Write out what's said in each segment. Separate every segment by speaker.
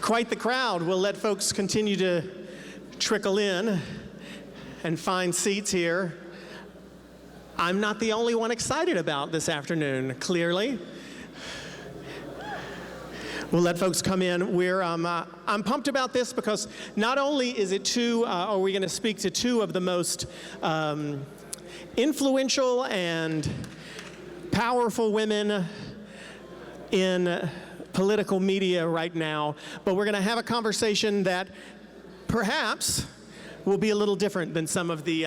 Speaker 1: Quite the crowd. We'll let folks continue to trickle in and find seats here. I'm not the only one excited about this afternoon, clearly. We'll let folks come in. I'm pumped about this because not only is it are we going to speak to two of the most influential and powerful women in political media right now, but we're going to have a conversation that perhaps will be a little different than some of the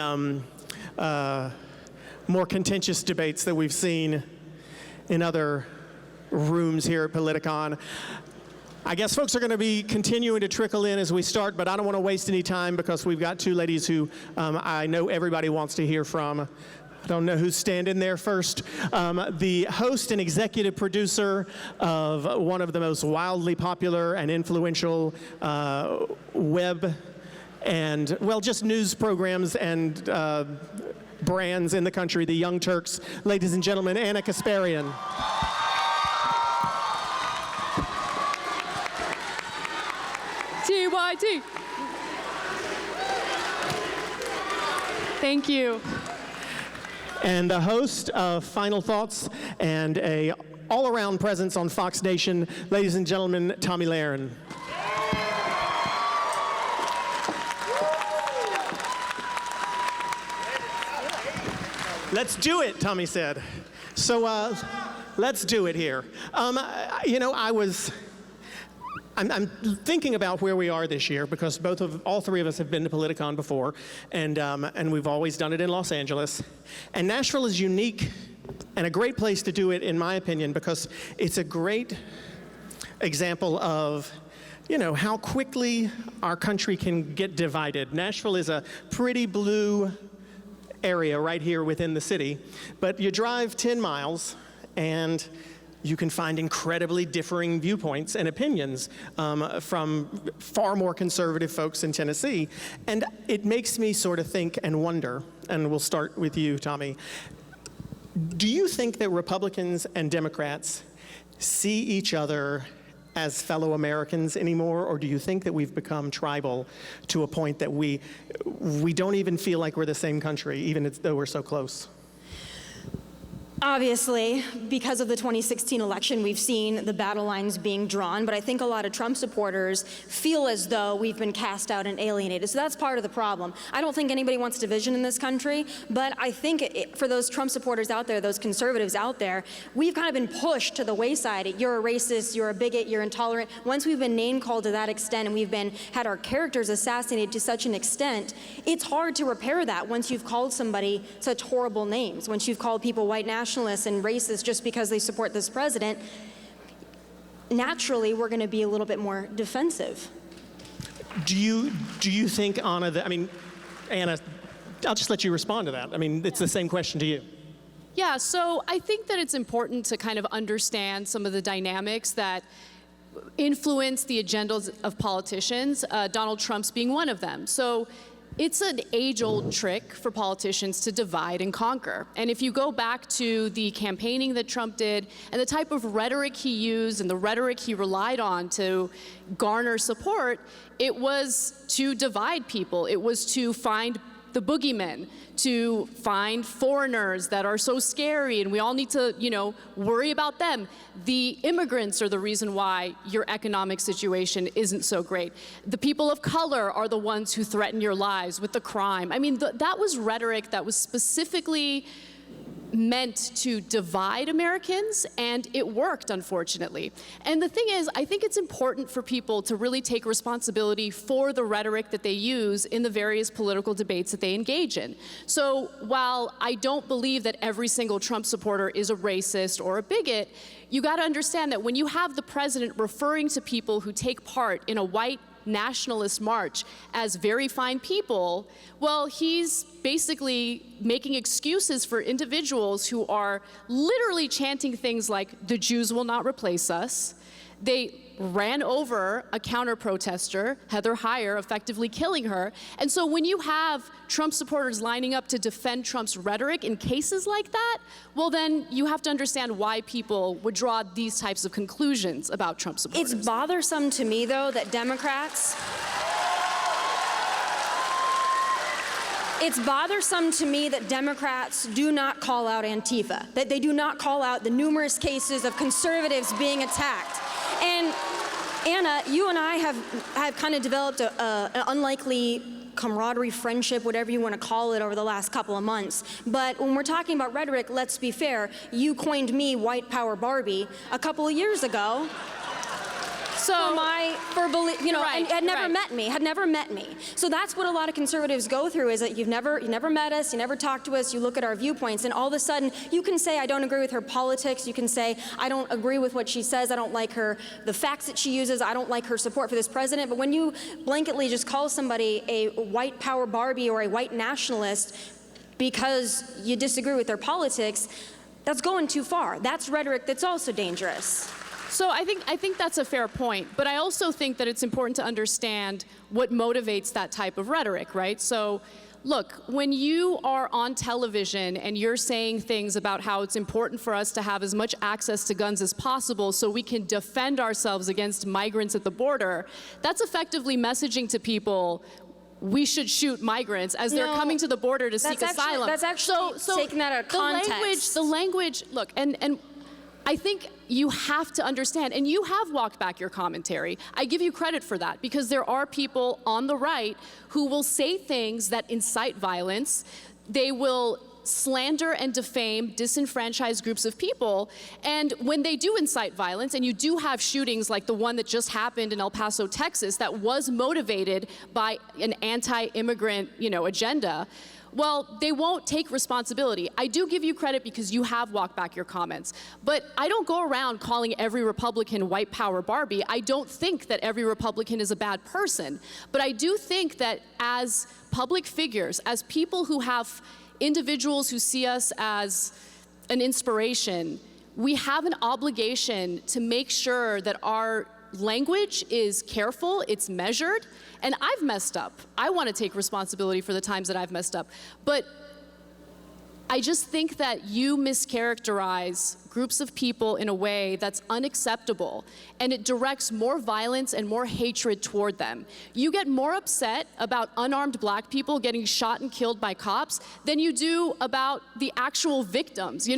Speaker 1: more contentious debates that we've seen in other rooms here at Politicon. I guess folks are going to be continuing to trickle in as we start, but I don't want to waste any time because we've got two ladies who I know everybody wants to hear from. I don't know who's standing there first. The host and executive producer of one of the most wildly popular and influential web and, well, just news programs and brands in the country, the Young Turks. Ladies and gentlemen, Anna Kasparian.
Speaker 2: TYT. Thank you.
Speaker 1: And the host of Final Thoughts and a all-around presence on Fox Nation, ladies and gentlemen, Tomi Lahren. Let's do it, Tomi said. So let's do it here. I'm thinking about where we are this year because all three of us have been to Politicon before, and we've always done it in Los Angeles. And Nashville is unique and a great place to do it, in my opinion, because it's a great example of how quickly our country can get divided. Nashville is a pretty blue area right here within the city, but you drive 10 miles and you can find incredibly differing viewpoints and opinions from far more conservative folks in Tennessee. And it makes me sort of think and wonder, and we'll start with you, Tomi. Do you think that Republicans and Democrats see each other as fellow Americans anymore, or do you think that we've become tribal to a point that we don't even feel like we're the same country, even though we're so close?
Speaker 3: Obviously, because of the 2016 election, we've seen the battle lines being drawn, but I think a lot of Trump supporters feel as though we've been cast out and alienated. So that's part of the problem. I don't think anybody wants division in this country, but I think for those Trump supporters out there, those conservatives out there, we've kind of been pushed to the wayside. You're a racist, you're a bigot, you're intolerant. Once we've been name-called to that extent and we've had our characters assassinated to such an extent, it's hard to repair that once you've called somebody such horrible names, once you've called people white nationalists and racist just because they support this president. Naturally, we're going to be a little bit more defensive.
Speaker 1: Do you think, Anna, Anna, I'll just let you respond to that. It's the same question to you.
Speaker 2: Yeah, so I think that it's important to kind of understand some of the dynamics that influence the agendas of politicians, Donald Trump's being one of them. So it's an age-old trick for politicians to divide and conquer. And if you go back to the campaigning that Trump did and the type of rhetoric he used and the rhetoric he relied on to garner support, it was to divide people. It was to find the boogeymen, to find foreigners that are so scary and we all need to, worry about them. The immigrants are the reason why your economic situation isn't so great. The people of color are the ones who threaten your lives with the crime. That was rhetoric that was specifically meant to divide Americans, and it worked, unfortunately. And the thing is, I think it's important for people to really take responsibility for the rhetoric that they use in the various political debates that they engage in. So while I don't believe that every single Trump supporter is a racist or a bigot, you got to understand that when you have the president referring to people who take part in a white nationalist march as very fine people, well, he's basically making excuses for individuals who are literally chanting things like, the Jews will not replace us. They ran over a counter-protester, Heather Heyer, effectively killing her. And so when you have Trump supporters lining up to defend Trump's rhetoric in cases like that, well then you have to understand why people would draw these types of conclusions about Trump supporters.
Speaker 3: It's bothersome to me, though, that Democrats... It's bothersome to me that Democrats do not call out Antifa, that they do not call out the numerous cases of conservatives being attacked. And Anna, you and I have kind of developed an unlikely camaraderie, friendship, whatever you want to call it, over the last couple of months. But when we're talking about rhetoric, let's be fair, you coined me white power Barbie a couple of years ago. And had never met me. So that's what a lot of conservatives go through, is that you never met us, you never talked to us, you look at our viewpoints, and all of a sudden you can say, I don't agree with her politics, you can say, I don't agree with what she says, I don't like the facts that she uses, I don't like her support for this president. But when you blanketly just call somebody a white power Barbie or a white nationalist because you disagree with their politics, that's going too far. That's rhetoric that's also dangerous.
Speaker 2: So I think that's a fair point, but I also think that it's important to understand what motivates that type of rhetoric, right? So look, when you are on television and you're saying things about how it's important for us to have as much access to guns as possible so we can defend ourselves against migrants at the border, that's effectively messaging to people, we should shoot migrants as they're coming to the border to seek asylum.
Speaker 3: That's actually taking that out of context.
Speaker 2: The language, look, and I think you have to understand, and you have walked back your commentary. I give you credit for that, because there are people on the right who will say things that incite violence. They will slander and defame disenfranchised groups of people. And when they do incite violence, and you do have shootings like the one that just happened in El Paso, Texas, that was motivated by an anti-immigrant, agenda, well, they won't take responsibility. I do give you credit because you have walked back your comments. But I don't go around calling every Republican white power Barbie. I don't think that every Republican is a bad person. But I do think that as public figures, as people who have individuals who see us as an inspiration, we have an obligation to make sure that our language is careful, it's measured, and I've messed up. I want to take responsibility for the times that I've messed up. But I just think that you mischaracterize groups of people in a way that's unacceptable, and it directs more violence and more hatred toward them. You get more upset about unarmed black people getting shot and killed by cops than you do about the actual victims.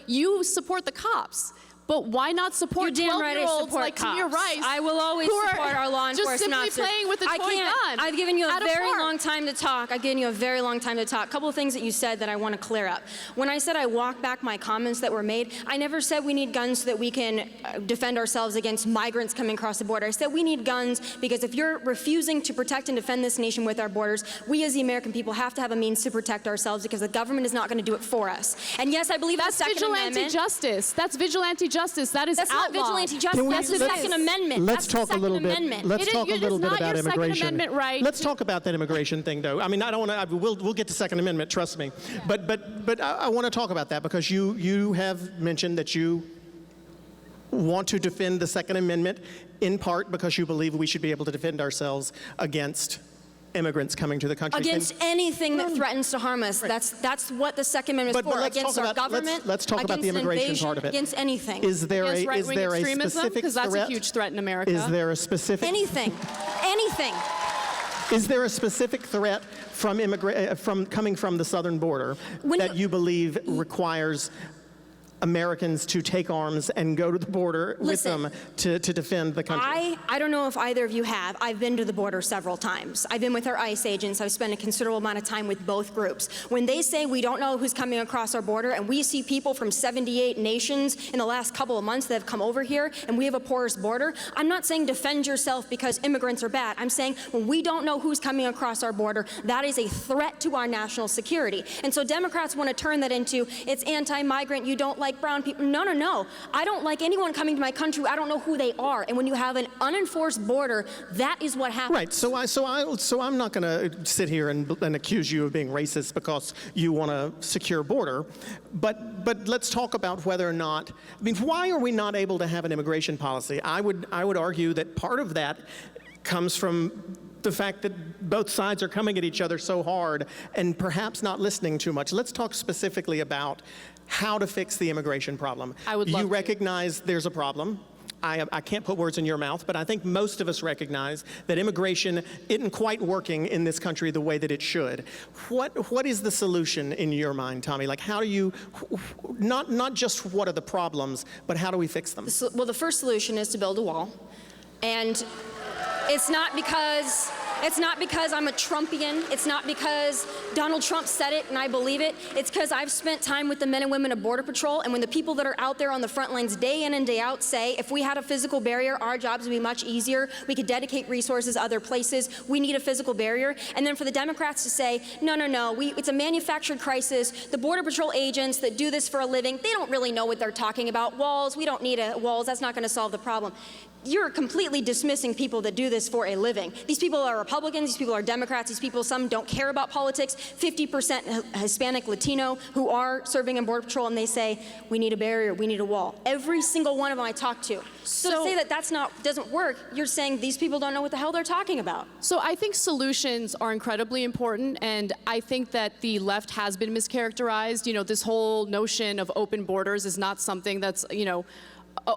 Speaker 2: You support the cops. But why not support 12-year-olds like Tamir Rice?
Speaker 3: I will always support our law enforcement
Speaker 2: just simply
Speaker 3: officers.
Speaker 2: playing with a toy gun.
Speaker 3: I've given you a very long time to talk. A couple of things that you said that I want to clear up. When I said I walked back my comments that were made, I never said we need guns so that we can defend ourselves against migrants coming across the border. I said we need guns because if you're refusing to protect and defend this nation with our borders, we as the American people have to have a means to protect ourselves, because the government is not going to do it for us. And yes, I believe
Speaker 2: that's
Speaker 3: the Second Amendment.
Speaker 2: That's vigilante justice. That is
Speaker 3: That's
Speaker 2: outlawed.
Speaker 3: not vigilante justice. That's the Second Amendment.
Speaker 1: Let's talk a little bit. Let's talk a little bit about immigration.
Speaker 2: Second Amendment right.
Speaker 1: Let's talk about that immigration thing, though. I mean, I don't want to. We'll get to Second Amendment. Trust me. But I want to talk about that because you have mentioned that you want to defend the Second Amendment in part because you believe we should be able to defend ourselves against immigrants coming to the country.
Speaker 3: Against anything that threatens to harm us. Right. That's what the Second Amendment is for. Against our government.
Speaker 1: Let's talk about the immigration part of it.
Speaker 3: Against anything.
Speaker 1: Is there a specific threat?
Speaker 2: Because that's a huge threat in America.
Speaker 1: Is there a specific
Speaker 3: anything?
Speaker 1: Is there a specific threat from coming from the southern border that you believe requires Americans to take arms and go to the border with them to defend the country?
Speaker 3: I don't know if either of you have. I've been to the border several times. I've been with our ICE agents. I've spent a considerable amount of time with both groups. When they say we don't know who's coming across our border, and we see people from 78 nations in the last couple of months that have come over here, and we have a porous border, I'm not saying defend yourself because immigrants are bad. I'm saying when we don't know who's coming across our border, that is a threat to our national security. And so Democrats want to turn that into, it's anti-migrant, you don't like brown people. No, no, no. I don't like anyone coming to my country. I don't know who they are. And when you have an unenforced border, that is what happens.
Speaker 1: Right. So I'm not going to sit here and accuse you of being racist because you want a secure border. But let's talk about whether or not. I mean, why are we not able to have an immigration policy? I would argue that part of that comes from the fact that both sides are coming at each other so hard and perhaps not listening too much. Let's talk specifically about how to fix the immigration problem.
Speaker 2: I would love
Speaker 1: You
Speaker 2: to.
Speaker 1: recognize there's a problem. I can't put words in your mouth, but I think most of us recognize that immigration isn't quite working in this country the way that it should. What is the solution in your mind, Tomi? Like, how do you, not just what are the problems, but how do we fix them?
Speaker 3: Well, the first solution is to build a wall. And it's not because I'm a Trumpian. It's not because Donald Trump said it and I believe it. It's because I've spent time with the men and women of Border Patrol, and when the people that are out there on the front lines day in and day out say, if we had a physical barrier, our jobs would be much easier. We could dedicate resources other places. We need a physical barrier. And then for the Democrats to say, no, no, no, it's a manufactured crisis. The Border Patrol agents that do this for a living, they don't really know what they're talking about. Walls, we don't need walls. That's not going to solve the problem. You're completely dismissing people that do this for a living. These people are Republicans, these people are Democrats, these people, some don't care about politics, 50% Hispanic, Latino who are serving in Border Patrol, and they say, we need a barrier, we need a wall. Every single one of them I talk to. So to say that doesn't work, you're saying these people don't know what the hell they're talking about.
Speaker 2: So I think solutions are incredibly important, and I think that the left has been mischaracterized. You know, this whole notion of open borders is not something that's, you know,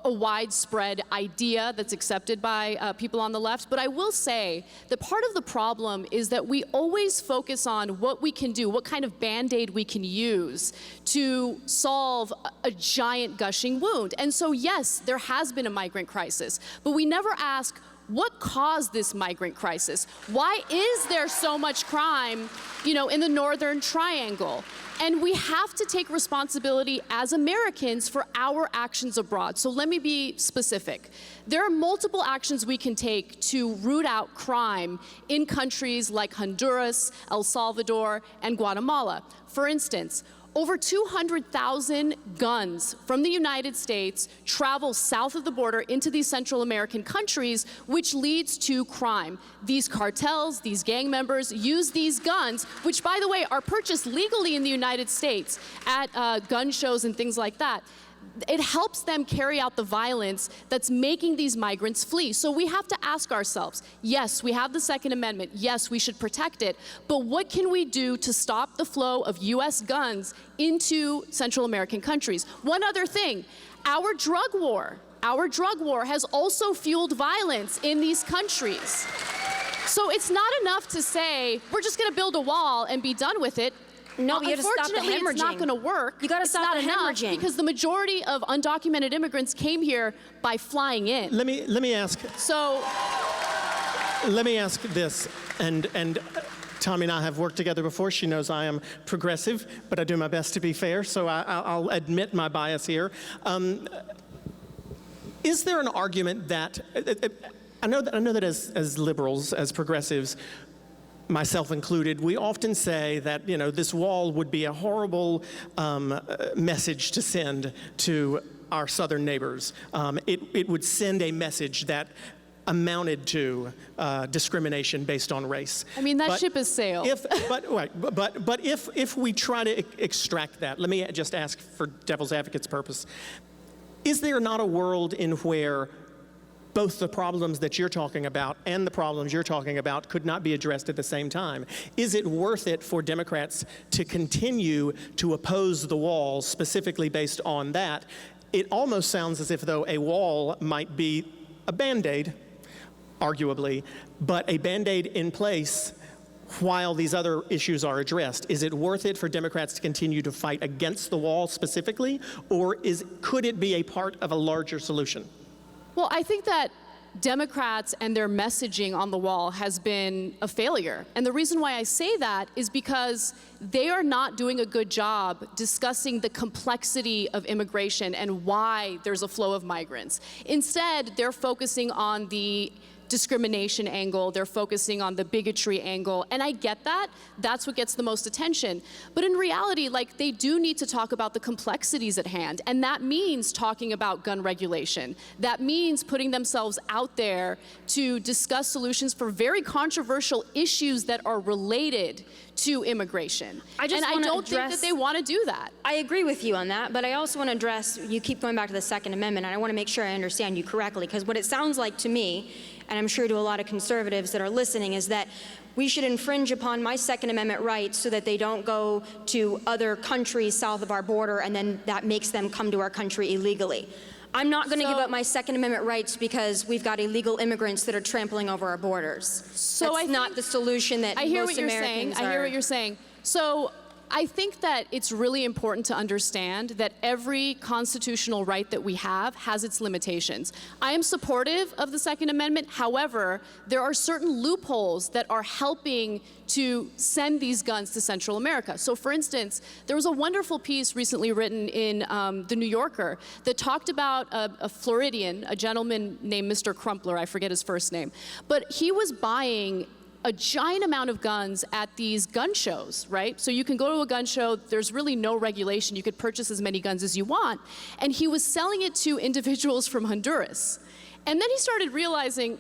Speaker 2: a widespread idea that's accepted by people on the left. But I will say that part of the problem is that we always focus on what we can do, what kind of Band-Aid we can use to solve a giant gushing wound. And so yes, there has been a migrant crisis, but we never ask, what caused this migrant crisis? Why is there so much crime, you know, in the Northern Triangle? And we have to take responsibility as Americans for our actions abroad. So let me be specific. There are multiple actions we can take to root out crime in countries like Honduras, El Salvador, and Guatemala. For instance, over 200,000 guns from the United States travel south of the border into these Central American countries, which leads to crime. These cartels, these gang members use these guns, which, by the way, are purchased legally in the United States at gun shows and things like that. It helps them carry out the violence that's making these migrants flee. So we have to ask ourselves, yes, we have the Second Amendment, yes, we should protect it, but what can we do to stop the flow of US guns into Central American countries? One other thing, our drug war has also fueled violence in these countries. So it's not enough to say, we're just gonna build a wall and be done with it.
Speaker 3: No, you have to stop the hemorrhaging.
Speaker 2: Unfortunately, it's not going to work.
Speaker 3: You got to stop the hemorrhaging.
Speaker 2: Because the majority of undocumented immigrants came here by flying in.
Speaker 1: Let me ask.
Speaker 2: So,
Speaker 1: let me ask this, and Tomi and I have worked together before. She knows I am progressive, but I do my best to be fair, so I'll admit my bias here. Is there an argument that I know that as liberals, as progressives, myself included, we often say that, you know, this wall would be a horrible message to send to our southern neighbors. It would send a message that amounted to discrimination based on race.
Speaker 2: I mean, that ship has sailed.
Speaker 1: But if we try to extract that, let me just ask for devil's advocate's purpose, is there not a world in where both the problems that you're talking about and the problems you're talking about could not be addressed at the same time? Is it worth it for Democrats to continue to oppose the wall specifically based on that? It almost sounds as if though a wall might be a Band-Aid, arguably, but a Band-Aid in place while these other issues are addressed. Is it worth it for Democrats to continue to fight against the wall specifically, or could it be a part of a larger solution?
Speaker 2: Well, I think that Democrats and their messaging on the wall has been a failure. And the reason why I say that is because they are not doing a good job discussing the complexity of immigration and why there's a flow of migrants. Instead, they're focusing on the discrimination angle, they're focusing on the bigotry angle, and I get that. That's what gets the most attention. But in reality, like, they do need to talk about the complexities at hand, and that means talking about gun regulation. That means putting themselves out there to discuss solutions for very controversial issues that are related to immigration.
Speaker 3: I
Speaker 2: don't think that they want to do that.
Speaker 3: I agree with you on that, but I also want to address, you keep going back to the Second Amendment, and I want to make sure I understand you correctly, because what it sounds like to me, and I'm sure to a lot of conservatives that are listening, is that we should infringe upon my Second Amendment rights so that they don't go to other countries south of our border, and then that makes them come to our country illegally. I'm not going to give up my Second Amendment rights because we've got illegal immigrants that are trampling over our borders.
Speaker 2: So
Speaker 3: that's not the solution that most Americans are.
Speaker 2: I hear what you're saying. So I think that it's really important to understand that every constitutional right that we have has its limitations. I am supportive of the Second Amendment. However, there are certain loopholes that are helping to send these guns to Central America. So for instance, there was a wonderful piece recently written in The New Yorker that talked about a Floridian, a gentleman named Mr. Crumpler, I forget his first name, but he was buying a giant amount of guns at these gun shows, right? So you can go to a gun show, there's really no regulation, you could purchase as many guns as you want, and he was selling it to individuals from Honduras. And then he started realizing,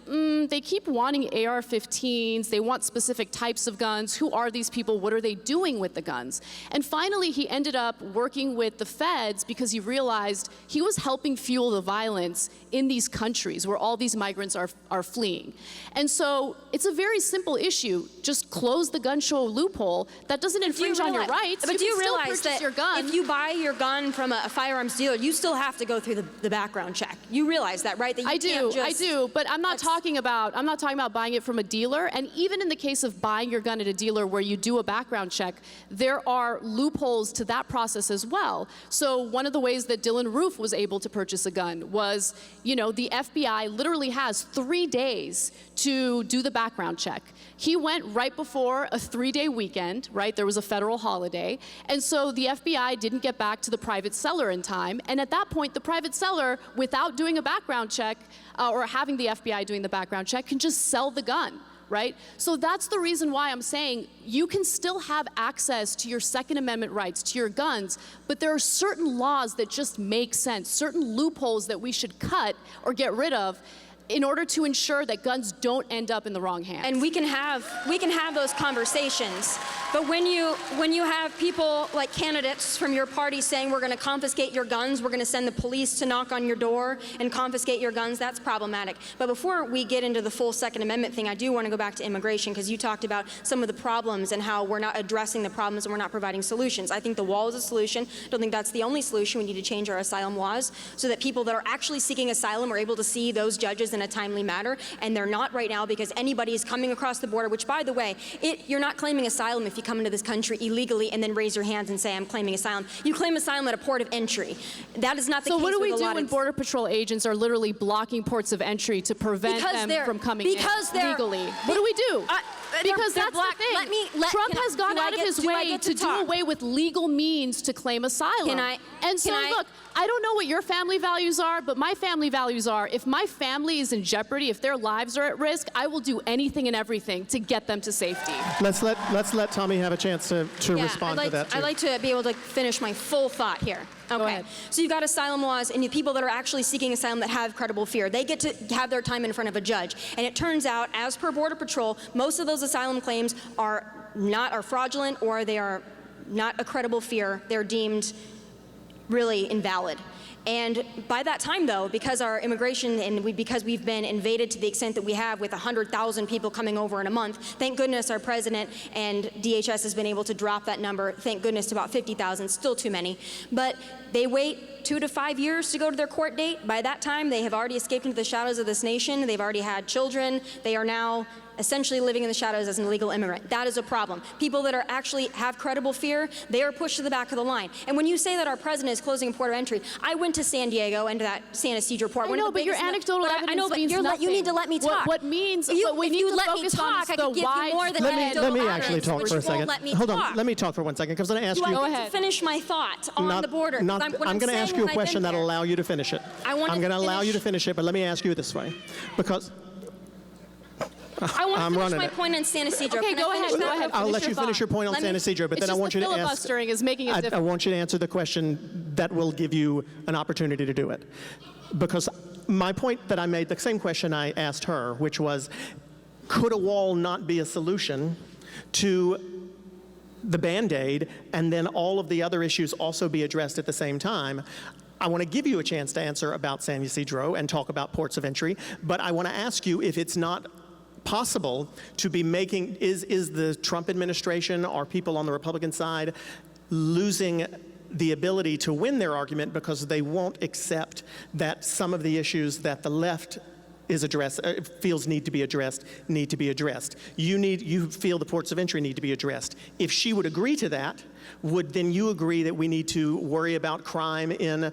Speaker 2: they keep wanting AR-15s, they want specific types of guns, who are these people, what are they doing with the guns? And finally, he ended up working with the feds because he realized he was helping fuel the violence in these countries where all these migrants are fleeing. And so it's a very simple issue, just close the gun show loophole. That doesn't infringe on your rights.
Speaker 3: But do you
Speaker 2: can
Speaker 3: realize
Speaker 2: still purchase
Speaker 3: that
Speaker 2: your gun.
Speaker 3: if you buy your gun from a firearms dealer, you still have to go through the background check? You realize that, right? That you
Speaker 2: I do, but I'm not talking about buying it from a dealer. And even in the case of buying your gun at a dealer where you do a background check, there are loopholes to that process as well. So one of the ways that Dylan Roof was able to purchase a gun was, the FBI literally has 3 days to do the background check. He went right before a 3-day weekend, right? There was a federal holiday. And so the FBI didn't get back to the private seller in time. And at that point, the private seller, without doing a background check, or having the FBI doing the background check, can just sell the gun, right? So that's the reason why I'm saying you can still have access to your Second Amendment rights, to your guns, but there are certain laws that just make sense, certain loopholes that we should cut or get rid of in order to ensure that guns don't end up in the wrong hands.
Speaker 3: And we can have those conversations. But when you have people like candidates from your party saying we're going to confiscate your guns, we're going to send the police to knock on your door and confiscate your guns, that's problematic. But before we get into the full Second Amendment thing, I do want to go back to immigration, because you talked about some of the problems and how we're not addressing the problems and we're not providing solutions. I think the wall is a solution. I don't think that's the only solution. We need to change our asylum laws so that people that are actually seeking asylum are able to see those judges in a timely manner, and they're not right now because anybody is coming across the border, which, by the way, you're not claiming asylum if you come into this country illegally and then raise your hands and say, I'm claiming asylum. You claim asylum at a port of entry. That is not the case.
Speaker 2: So what do we
Speaker 3: with a
Speaker 2: do
Speaker 3: lot
Speaker 2: when
Speaker 3: of
Speaker 2: Border Patrol agents are literally blocking ports of entry to prevent them from coming in legally? What do we do? Because that's the thing. Trump has gone out of his way to do away with legal means to claim asylum. Look, I don't know what your family values are, but my family values are, if my family is in jeopardy, if their lives are at risk, I will do anything and everything to get them to safety.
Speaker 1: Let's let Tomi have a chance to respond to that too.
Speaker 3: I'd like to be able to finish my full thought here.
Speaker 2: Go
Speaker 3: Okay,
Speaker 2: ahead.
Speaker 3: so you've got asylum laws, and the people that are actually seeking asylum that have credible fear, they get to have their time in front of a judge. And it turns out, as per Border Patrol, most of those asylum claims are fraudulent, or they are not a credible fear. They're deemed really invalid. And by that time, though, because our immigration because we've been invaded to the extent that we have, with 100,000 people coming over in a month, thank goodness our president and DHS has been able to drop that number, thank goodness, to about 50,000, still too many. But they wait 2 to 5 years to go to their court date. By that time, they have already escaped into the shadows of this nation. They've already had children. They are now essentially living in the shadows as an illegal immigrant. That is a problem. People that actually have credible fear, they are pushed to the back of the line. And when you say that our president is closing a port of entry, I went to San Diego and to that San Ysidro port.
Speaker 2: I know, but your anecdotal evidence means nothing.
Speaker 3: You need to let me talk.
Speaker 2: What means, what we need to focus on is the wide.
Speaker 1: Let me actually talk for a second. Hold on, let me talk for 1 second, because I'm going to ask you.
Speaker 2: Go ahead.
Speaker 3: To finish my thought on the border.
Speaker 1: I'm going to ask you a question that'll allow you to finish it. I'm going to allow you to finish it, but let me ask you this way, because
Speaker 3: I want to
Speaker 1: I'm
Speaker 3: finish
Speaker 1: running
Speaker 3: my
Speaker 1: it.
Speaker 3: point on San Ysidro.
Speaker 2: Okay,
Speaker 3: Can I
Speaker 2: go
Speaker 3: finish
Speaker 2: ahead,
Speaker 3: that?
Speaker 2: go ahead.
Speaker 1: I'll
Speaker 2: Finish
Speaker 1: let
Speaker 2: your
Speaker 1: you finish
Speaker 2: thought.
Speaker 1: your point on San Ysidro, but
Speaker 2: It's
Speaker 1: then I
Speaker 2: just
Speaker 1: want
Speaker 2: the
Speaker 1: you to ask.
Speaker 2: filibustering is making it
Speaker 1: I
Speaker 2: difficult.
Speaker 1: want you to answer the question that will give you an opportunity to do it. Because my point that I made, the same question I asked her, which was, could a wall not be a solution to the Band-Aid and then all of the other issues also be addressed at the same time? I want to give you a chance to answer about San Ysidro and talk about ports of entry, but I want to ask you if it's not possible to be making, is the Trump administration or people on the Republican side losing the ability to win their argument because they won't accept that some of the issues that the left is feels need to be addressed. You feel the ports of entry need to be addressed. If she would agree to that, would then you agree that we need to worry about crime in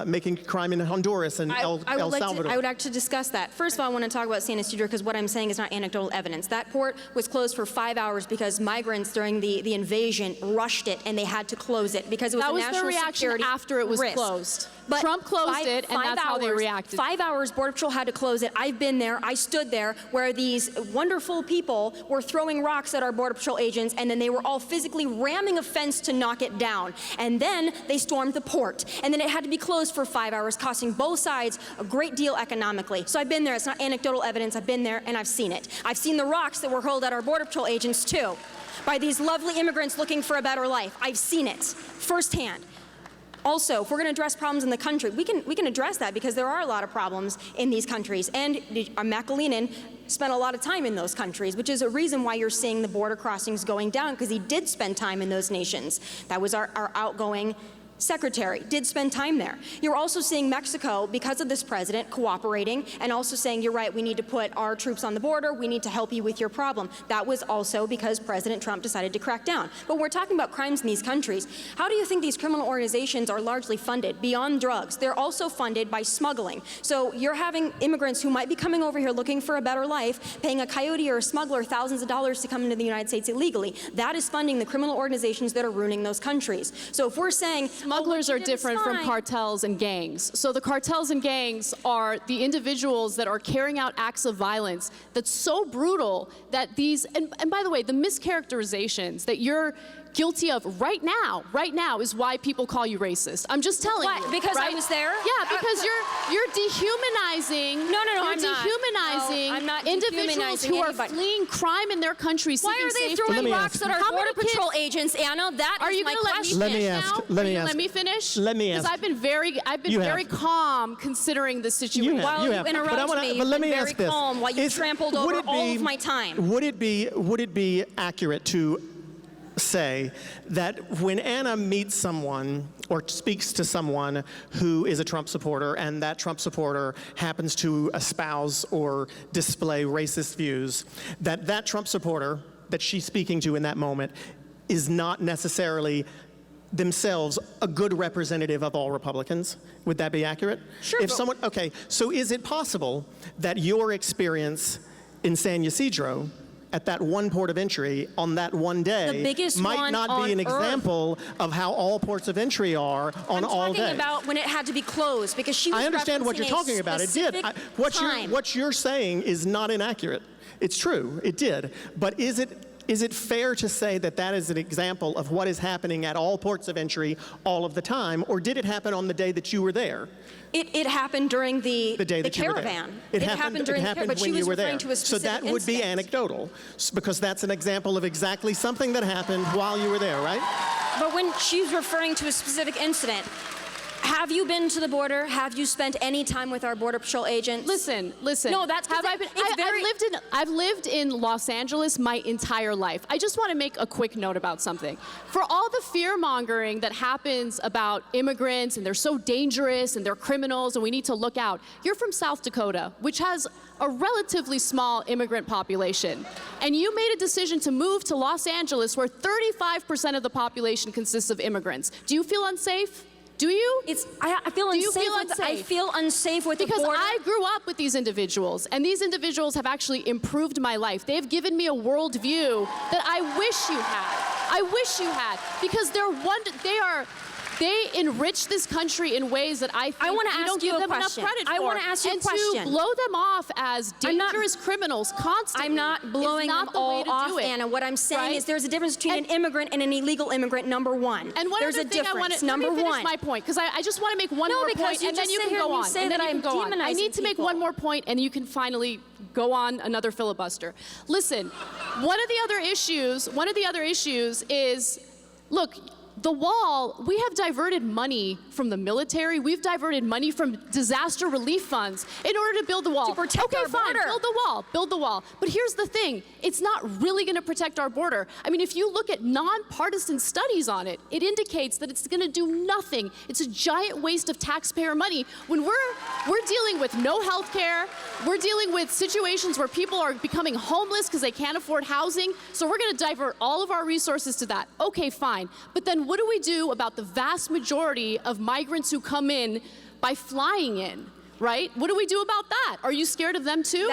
Speaker 1: making crime in Honduras and El Salvador?
Speaker 3: I would like to discuss that. First of all, I want to talk about San Ysidro because what I'm saying is not anecdotal evidence. That port was closed for 5 hours because migrants during the invasion rushed it and they had to close it because it was
Speaker 2: That
Speaker 3: a
Speaker 2: was
Speaker 3: national
Speaker 2: their reaction
Speaker 3: security
Speaker 2: after it was
Speaker 3: risk.
Speaker 2: closed.
Speaker 3: But
Speaker 2: Trump closed it, and that's how they reacted.
Speaker 3: 5 hours, Border Patrol had to close it. I've been there. I stood there where these wonderful people were throwing rocks at our Border Patrol agents, and then they were all physically ramming a fence to knock it down. And then they stormed the port. And then it had to be closed for 5 hours, costing both sides a great deal economically. So I've been there. It's not anecdotal evidence. I've been there, and I've seen it. I've seen the rocks that were hurled at our Border Patrol agents, too, by these lovely immigrants looking for a better life. I've seen it firsthand. Also, if we're going to address problems in the country, we can address that because there are a lot of problems in these countries. And Makalinin spent a lot of time in those countries, which is a reason why you're seeing the border crossings going down, because he did spend time in those nations. That was our outgoing secretary, did spend time there. You're also seeing Mexico, because of this president, cooperating and also saying, you're right, we need to put our troops on the border, we need to help you with your problem. That was also because President Trump decided to crack down. But we're talking about crimes in these countries. How do you think these criminal organizations are largely funded? Beyond drugs, they're also funded by smuggling. So you're having immigrants who might be coming over here looking for a better life, paying a coyote or a smuggler thousands of dollars to come into the United States illegally. That is funding the criminal organizations that are ruining those countries. So if we're saying,
Speaker 2: smugglers are different from cartels and gangs. So the cartels and gangs are the individuals that are carrying out acts of violence that's so brutal that these, and by the way, the mischaracterizations that you're guilty of right now is why people call you racist. I'm just telling you.
Speaker 3: Because
Speaker 2: right?
Speaker 3: I was there?
Speaker 2: Yeah, because you're dehumanizing.
Speaker 3: No,
Speaker 2: you're
Speaker 3: I'm not.
Speaker 2: dehumanizing
Speaker 3: No, I'm not
Speaker 2: individuals
Speaker 3: dehumanizing
Speaker 2: who
Speaker 3: anybody.
Speaker 2: are fleeing crime in their countries.
Speaker 3: Why are they throwing rocks at our Border Patrol agents, Anna? That
Speaker 2: Are
Speaker 3: is
Speaker 2: you
Speaker 3: my
Speaker 2: going to let me
Speaker 3: question.
Speaker 1: Let me
Speaker 2: finish
Speaker 1: ask-
Speaker 2: now?
Speaker 1: let me
Speaker 2: Are you
Speaker 1: ask-
Speaker 2: let me finish?
Speaker 1: let me
Speaker 2: Because
Speaker 1: ask-
Speaker 2: I've been
Speaker 1: You
Speaker 2: very
Speaker 1: have.
Speaker 2: calm considering the situation.
Speaker 1: You have.
Speaker 3: While you interrupt me,
Speaker 1: but let me
Speaker 3: very
Speaker 1: ask this.
Speaker 3: calm while you trampled
Speaker 1: would
Speaker 3: over
Speaker 1: it
Speaker 3: all
Speaker 1: be-
Speaker 3: of my time.
Speaker 1: Would it be accurate to say that when Anna meets someone or speaks to someone who is a Trump supporter and that Trump supporter happens to espouse or display racist views, that Trump supporter that she's speaking to in that moment is not necessarily themselves a good representative of all Republicans? Would that be accurate?
Speaker 3: Sure.
Speaker 1: If someone, okay, so is it possible that your experience in San Ysidro at that one port of entry on that one day
Speaker 3: The biggest
Speaker 1: might
Speaker 3: one
Speaker 1: not
Speaker 3: on
Speaker 1: be an
Speaker 3: Earth.
Speaker 1: example of how all ports of entry are on all day?
Speaker 3: I'm talking about when it had to be closed because she was
Speaker 1: I understand what you're
Speaker 3: referencing a
Speaker 1: talking about. It did.
Speaker 3: specific time.
Speaker 1: What you're saying is not inaccurate. It's true. It did. But is it fair to say that that is an example of what is happening at all ports of entry all of the time, or did it happen on the day that you were there?
Speaker 3: It happened during the
Speaker 1: The day that you were there.
Speaker 3: caravan.
Speaker 1: It happened
Speaker 3: during
Speaker 1: it
Speaker 3: the
Speaker 1: happened
Speaker 3: caravan, but
Speaker 1: when
Speaker 3: she
Speaker 1: you
Speaker 3: was
Speaker 1: were there.
Speaker 3: referring to a
Speaker 1: So
Speaker 3: specific
Speaker 1: that would be
Speaker 3: incident.
Speaker 1: anecdotal, because that's an example of exactly something that happened while you were there, right?
Speaker 3: But when she's referring to a specific incident, have you been to the border? Have you spent any time with our Border Patrol agents?
Speaker 2: Listen.
Speaker 3: No, that's 'cause
Speaker 2: have I been?
Speaker 3: it's very-
Speaker 2: I've lived in Los Angeles my entire life. I just want to make a quick note about something. For all the fear mongering that happens about immigrants and they're so dangerous and they're criminals and we need to look out, you're from South Dakota, which has a relatively small immigrant population, and you made a decision to move to Los Angeles, where 35% of the population consists of immigrants. Do you feel unsafe? Do you?
Speaker 3: I feel
Speaker 2: Do you
Speaker 3: unsafe.
Speaker 2: feel
Speaker 3: I
Speaker 2: unsafe?
Speaker 3: feel unsafe with
Speaker 2: Because
Speaker 3: the border.
Speaker 2: I grew up with these individuals, and these individuals have actually improved my life. They've given me a worldview that I wish you had. I wish you had, because they are They enrich this country in ways that I think
Speaker 3: I wanna
Speaker 2: we
Speaker 3: ask
Speaker 2: don't
Speaker 3: you
Speaker 2: give
Speaker 3: a
Speaker 2: them enough
Speaker 3: question.
Speaker 2: credit for.
Speaker 3: I wanna ask you a
Speaker 2: and
Speaker 3: question.
Speaker 2: to blow them off as
Speaker 3: I'm not-
Speaker 2: dangerous criminals constantly
Speaker 3: I'm not blowing
Speaker 2: is
Speaker 3: them
Speaker 2: not the way
Speaker 3: all
Speaker 2: to
Speaker 3: off,
Speaker 2: do it,
Speaker 3: Anna. What I'm saying
Speaker 2: right?
Speaker 3: is there's a difference between
Speaker 2: And-
Speaker 3: an immigrant and an illegal immigrant, number one.
Speaker 2: And one
Speaker 3: there's
Speaker 2: other
Speaker 3: a
Speaker 2: thing
Speaker 3: difference,
Speaker 2: I want to
Speaker 3: number
Speaker 2: let me finish
Speaker 3: one.
Speaker 2: my point, because I just want to make one
Speaker 3: No,
Speaker 2: more
Speaker 3: because
Speaker 2: point,
Speaker 3: you
Speaker 2: and then
Speaker 3: just
Speaker 2: you
Speaker 3: sit
Speaker 2: can
Speaker 3: here
Speaker 2: go
Speaker 3: and you
Speaker 2: on.
Speaker 3: say
Speaker 2: And then
Speaker 3: that
Speaker 2: you
Speaker 3: I'm
Speaker 2: can go on. I
Speaker 3: demonizing
Speaker 2: need to make
Speaker 3: people.
Speaker 2: one more point, and you can finally go on another filibuster. Listen, one of the other issues is, look, the wall, we have diverted money from the military, we've diverted money from disaster relief funds in order to build the wall.
Speaker 3: To protect
Speaker 2: okay,
Speaker 3: our
Speaker 2: fine,
Speaker 3: border.
Speaker 2: build the wall. But here's the thing, it's not really gonna protect our border. I mean, if you look at nonpartisan studies on it, it indicates that it's gonna do nothing. It's a giant waste of taxpayer money when we're dealing with no health care, we're dealing with situations where people are becoming homeless because they can't afford housing, so we're gonna divert all of our resources to that. Okay, fine. But then what do we do about the vast majority of migrants who come in by flying in, right? What do we do about that? Are you scared of them too?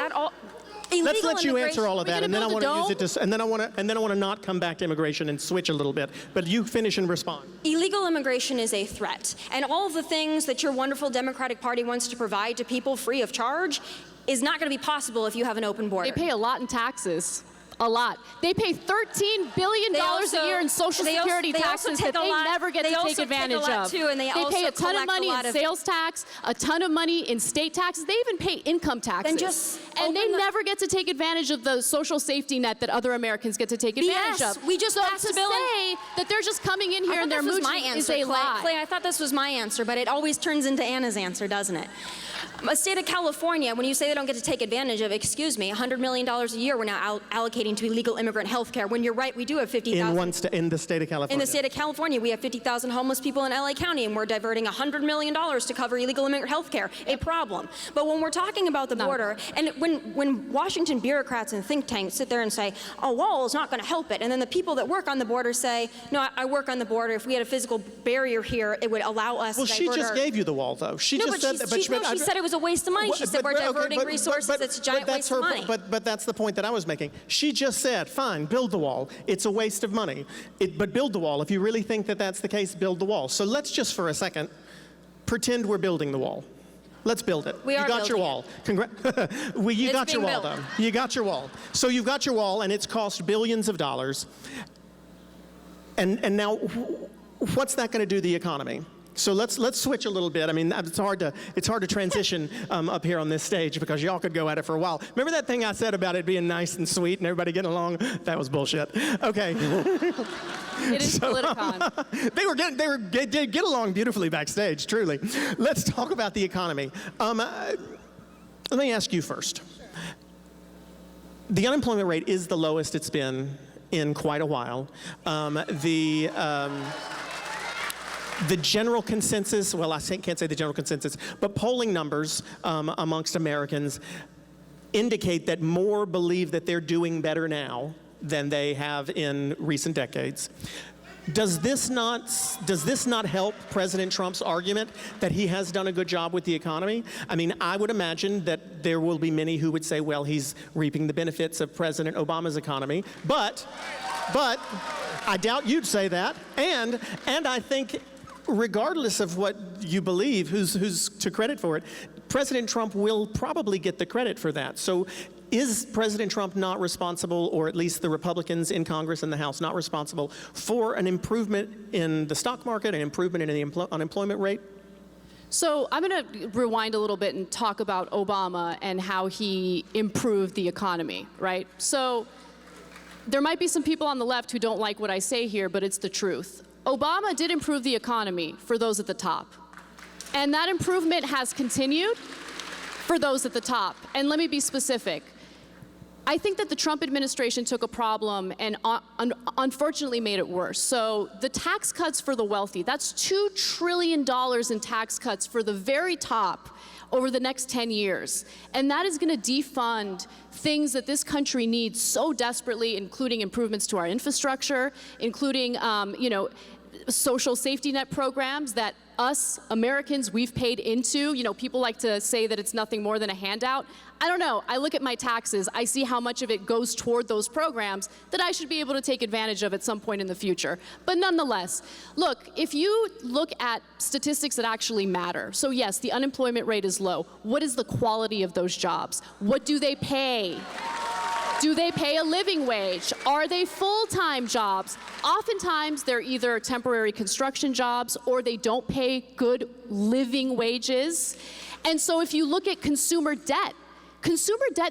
Speaker 1: Let's let you answer all of that, and then I want to use it
Speaker 2: to,
Speaker 1: and then I want to not come back to immigration and switch a little bit. But you finish and respond.
Speaker 3: Illegal immigration is a threat, and all of the things that your wonderful Democratic Party wants to provide to people free of charge is not going to be possible if you have an open border.
Speaker 2: They pay a lot in taxes. A lot. They pay $13 billion a year in Social Security taxes that they never get to take advantage of.
Speaker 3: They
Speaker 2: pay a ton of money in sales tax, a ton of money in state taxes. They even pay income taxes. And they never get to take advantage of the social safety net that other Americans get to take advantage of.
Speaker 3: We just passed
Speaker 2: to
Speaker 3: a bill
Speaker 2: say that they're just coming in here and they're mooching is a lie.
Speaker 3: Clay, I thought this was my answer, but it always turns into Anna's answer, doesn't it? A state of California, when you say they don't get to take advantage of, excuse me, $100 million a year we're now allocating to illegal immigrant health care. When you're right, we do have 50,000.
Speaker 1: In the state of California.
Speaker 3: In the state of California, we have 50,000 homeless people in LA County, and we're diverting $100 million to cover illegal immigrant health care. A problem. But when we're talking about the border, and when Washington bureaucrats and think tanks sit there and say, a wall is not going to help it, and then the people that work on the border say, no, I work on the border. If we had a physical barrier here, it would allow us to divert
Speaker 1: she just gave you the wall, though. She
Speaker 3: no,
Speaker 1: just
Speaker 3: but
Speaker 1: said
Speaker 3: she said it was a waste of money. She said we're diverting resources. It's a giant waste of money.
Speaker 1: But that's the point that I was making. She just said, fine, build the wall. It's a waste of money. But build the wall. If you really think that that's the case, build the wall. So let's just for a second pretend we're building the wall. Let's build it.
Speaker 3: We are
Speaker 1: you got your wall. You got your wall, though. You got your wall. So you've got your wall, and it's cost billions of dollars. And now, what's that going to do to the economy? So let's switch a little bit. I mean, it's hard to transition up here on this stage because y'all could go at it for a while. Remember that thing I said about it being nice and sweet and everybody getting along? That was bullshit. Okay.
Speaker 2: It is Politicon.
Speaker 1: They did get along beautifully backstage, truly. Let's talk about the economy. Let me ask you first. The unemployment rate is the lowest it's been in quite a while. The general consensus, well, I can't say the general consensus, but polling numbers amongst Americans indicate that more believe that they're doing better now than they have in recent decades. Does this not help President Trump's argument that he has done a good job with the economy? I mean, I would imagine that there will be many who would say, well, he's reaping the benefits of President Obama's economy, but I doubt you'd say that, and I think regardless of what you believe, who's to credit for it, President Trump will probably get the credit for that. So is President Trump not responsible, or at least the Republicans in Congress and the House not responsible for an improvement in the stock market, an improvement in the unemployment rate?
Speaker 2: So I'm going to rewind a little bit and talk about Obama and how he improved the economy, right? So there might be some people on the left who don't like what I say here, but it's the truth. Obama did improve the economy for those at the top. And that improvement has continued for those at the top. And let me be specific. I think that the Trump administration took a problem and unfortunately made it worse. So the tax cuts for the wealthy, that's $2 trillion in tax cuts for the very top over the next 10 years. And that is going to defund things that this country needs so desperately, including improvements to our infrastructure, including social safety net programs that us Americans, we've paid into. You know, people like to say that it's nothing more than a handout. I don't know. I look at my taxes. I see how much of it goes toward those programs that I should be able to take advantage of at some point in the future. But nonetheless, look, if you look at statistics that actually matter, so yes, the unemployment rate is low. What is the quality of those jobs? What do they pay? Do they pay a living wage? Are they full-time jobs? Oftentimes, they're either temporary construction jobs or they don't pay good living wages. And so if you look at consumer debt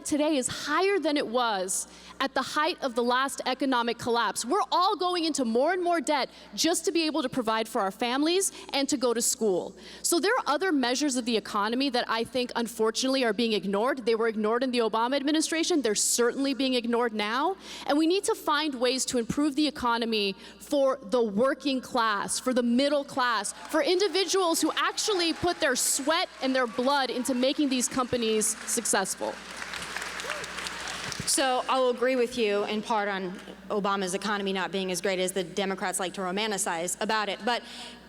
Speaker 2: today is higher than it was at the height of the last economic collapse. We're all going into more and more debt just to be able to provide for our families and to go to school. So there are other measures of the economy that I think, unfortunately, are being ignored. They were ignored in the Obama administration. They're certainly being ignored now. And we need to find ways to improve the economy for the working class, for the middle class, for individuals who actually put their sweat and their blood into making these companies successful.
Speaker 3: So I will agree with you in part on Obama's economy not being as great as the Democrats like to romanticize about it. But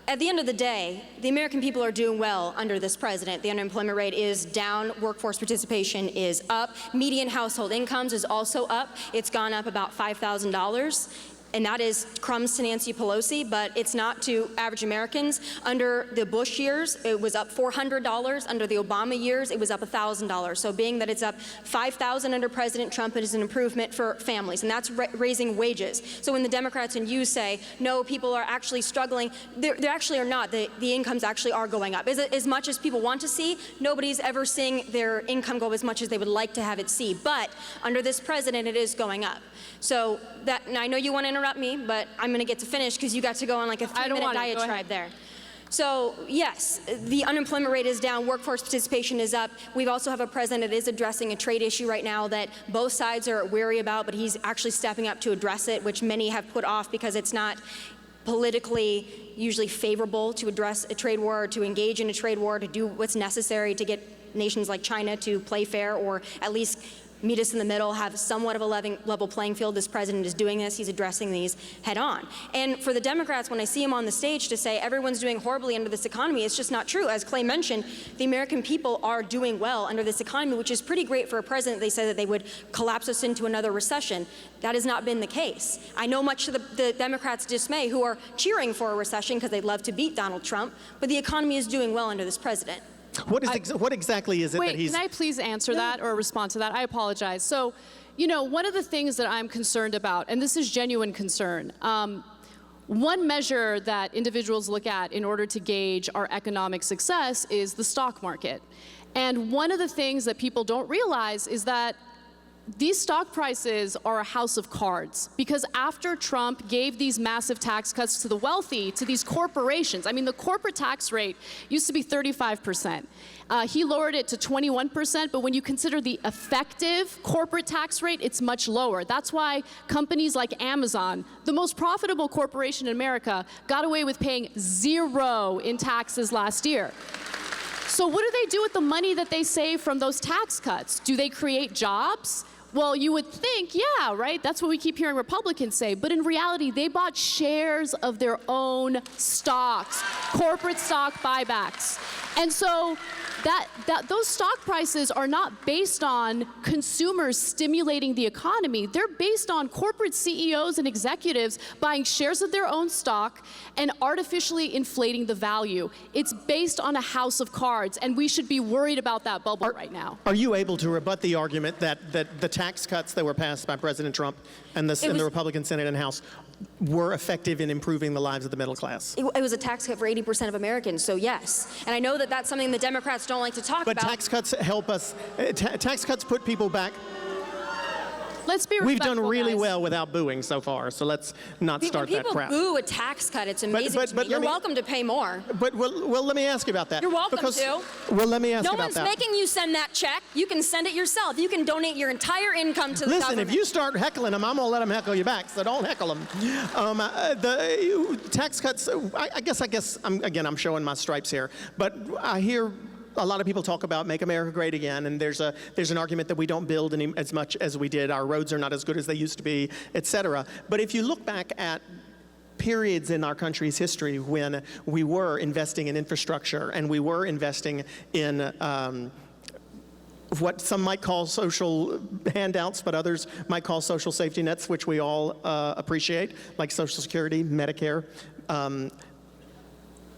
Speaker 3: at the end of the day, the American people are doing well under this president. The unemployment rate is down, workforce participation is up, median household incomes is also up. It's gone up about $5,000. And that is crumbs to Nancy Pelosi, but it's not to average Americans. Under the Bush years, it was up $400. Under the Obama years, it was up $1,000. So being that it's up $5,000 under President Trump, it is an improvement for families, and that's raising wages. So when the Democrats and you say, no, people are actually struggling, they actually are not. The incomes actually are going up. As much as people want to see, nobody's ever seeing their income go as much as they would like to have it see. But under this president, it is going up. So that, and I know you want to interrupt me, but I'm going to get to finish because you got to go on like a 3-minute diatribe there. So yes, the unemployment rate is down, workforce participation is up. We also have a president that is addressing a trade issue right now that both sides are wary about, but he's actually stepping up to address it, which many have put off because it's not politically usually favorable to address a trade war, or to engage in a trade war, to do what's necessary to get nations like China to play fair, or at least meet us in the middle, have somewhat of a level playing field. This president is doing this. He's addressing these head on. And for the Democrats, when I see him on the stage to say everyone's doing horribly under this economy, it's just not true. As Clay mentioned, the American people are doing well under this economy, which is pretty great for a president. They said that they would collapse us into another recession. That has not been the case. I know much to the Democrats' dismay, who are cheering for a recession because they'd love to beat Donald Trump, but the economy is doing well under this president.
Speaker 1: What exactly is it that he's...
Speaker 2: Wait, can I please answer that or respond to that? I apologize. So, you know, one of the things that I'm concerned about, and this is genuine concern, one measure that individuals look at in order to gauge our economic success is the stock market. And one of the things that people don't realize is that these stock prices are a house of cards, because after Trump gave these massive tax cuts to the wealthy, to these corporations, I mean, the corporate tax rate used to be 35%. He lowered it to 21%, but when you consider the effective corporate tax rate, it's much lower. That's why companies like Amazon, the most profitable corporation in America, got away with paying 0 in taxes last year. So what do they do with the money that they save from those tax cuts? Do they create jobs? Well, you would think, yeah, right? That's what we keep hearing Republicans say. But in reality, they bought shares of their own stocks, corporate stock buybacks. And so those stock prices are not based on consumers stimulating the economy. They're based on corporate CEOs and executives buying shares of their own stock and artificially inflating the value. It's based on a house of cards, and we should be worried about that bubble right now.
Speaker 1: Are you able to rebut the argument that the tax cuts that were passed by President Trump and the Republican Senate and House were effective in improving the lives of the middle class?
Speaker 3: It was a tax cut for 80% of Americans, so yes. And I know that that's something the Democrats don't like to talk about.
Speaker 1: But tax cuts help us. Tax cuts put people back.
Speaker 2: Let's be respectful,
Speaker 1: We've done really
Speaker 2: guys.
Speaker 1: well without booing so far, so let's not start that crap.
Speaker 3: When people boo a tax cut, it's amazing to me. You're welcome to pay more.
Speaker 1: But well, let me ask you about that.
Speaker 3: You're welcome to.
Speaker 1: Well, let me ask you
Speaker 3: No
Speaker 1: about
Speaker 3: one's
Speaker 1: that.
Speaker 3: making you send that check. You can send it yourself. You can donate your entire income to the government.
Speaker 1: Listen, if you start heckling them, I'm going to let them heckle you back, so don't heckle them. The tax cuts, I guess, I'm showing my stripes here, but I hear a lot of people talk about Make America Great Again, and there's an argument that we don't build as much as we did. Our roads are not as good as they used to be, et cetera. But if you look back at periods in our country's history when we were investing in infrastructure and we were investing in what some might call social handouts, but others might call social safety nets, which we all appreciate, like Social Security, Medicare.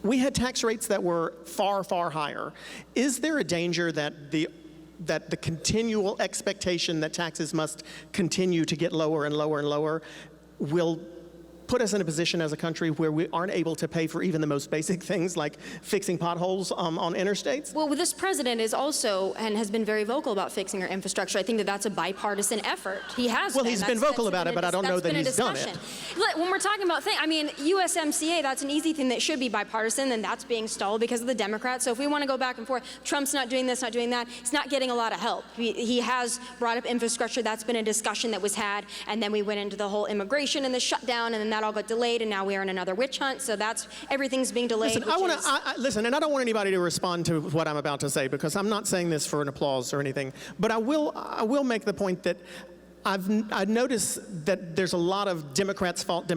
Speaker 1: We had tax rates that were far, far higher. Is there a danger that the continual expectation that taxes must continue to get lower and lower and lower will put us in a position as a country where we aren't able to pay for even the most basic things like fixing potholes on interstates?
Speaker 3: Well, this president is also and has been very vocal about fixing our infrastructure. I think that that's a bipartisan effort. He has.
Speaker 1: Well, he's been vocal about it, but I don't know that he's done it.
Speaker 3: Look, when we're talking about USMCA, that's an easy thing that should be bipartisan, and that's being stalled because of the Democrats. So if we want to go back and forth, Trump's not doing this, not doing that, it's not getting a lot of help. He has brought up infrastructure. That's been a discussion that was had, and then we went into the whole immigration and the shutdown, and then that all got delayed, and now we are in another witch hunt. So everything's being delayed.
Speaker 1: Listen, and I don't want anybody to respond to what I'm about to say because I'm not saying this for an applause or anything. But I will make the point that I've noticed that there's a lot of Democrats' fault that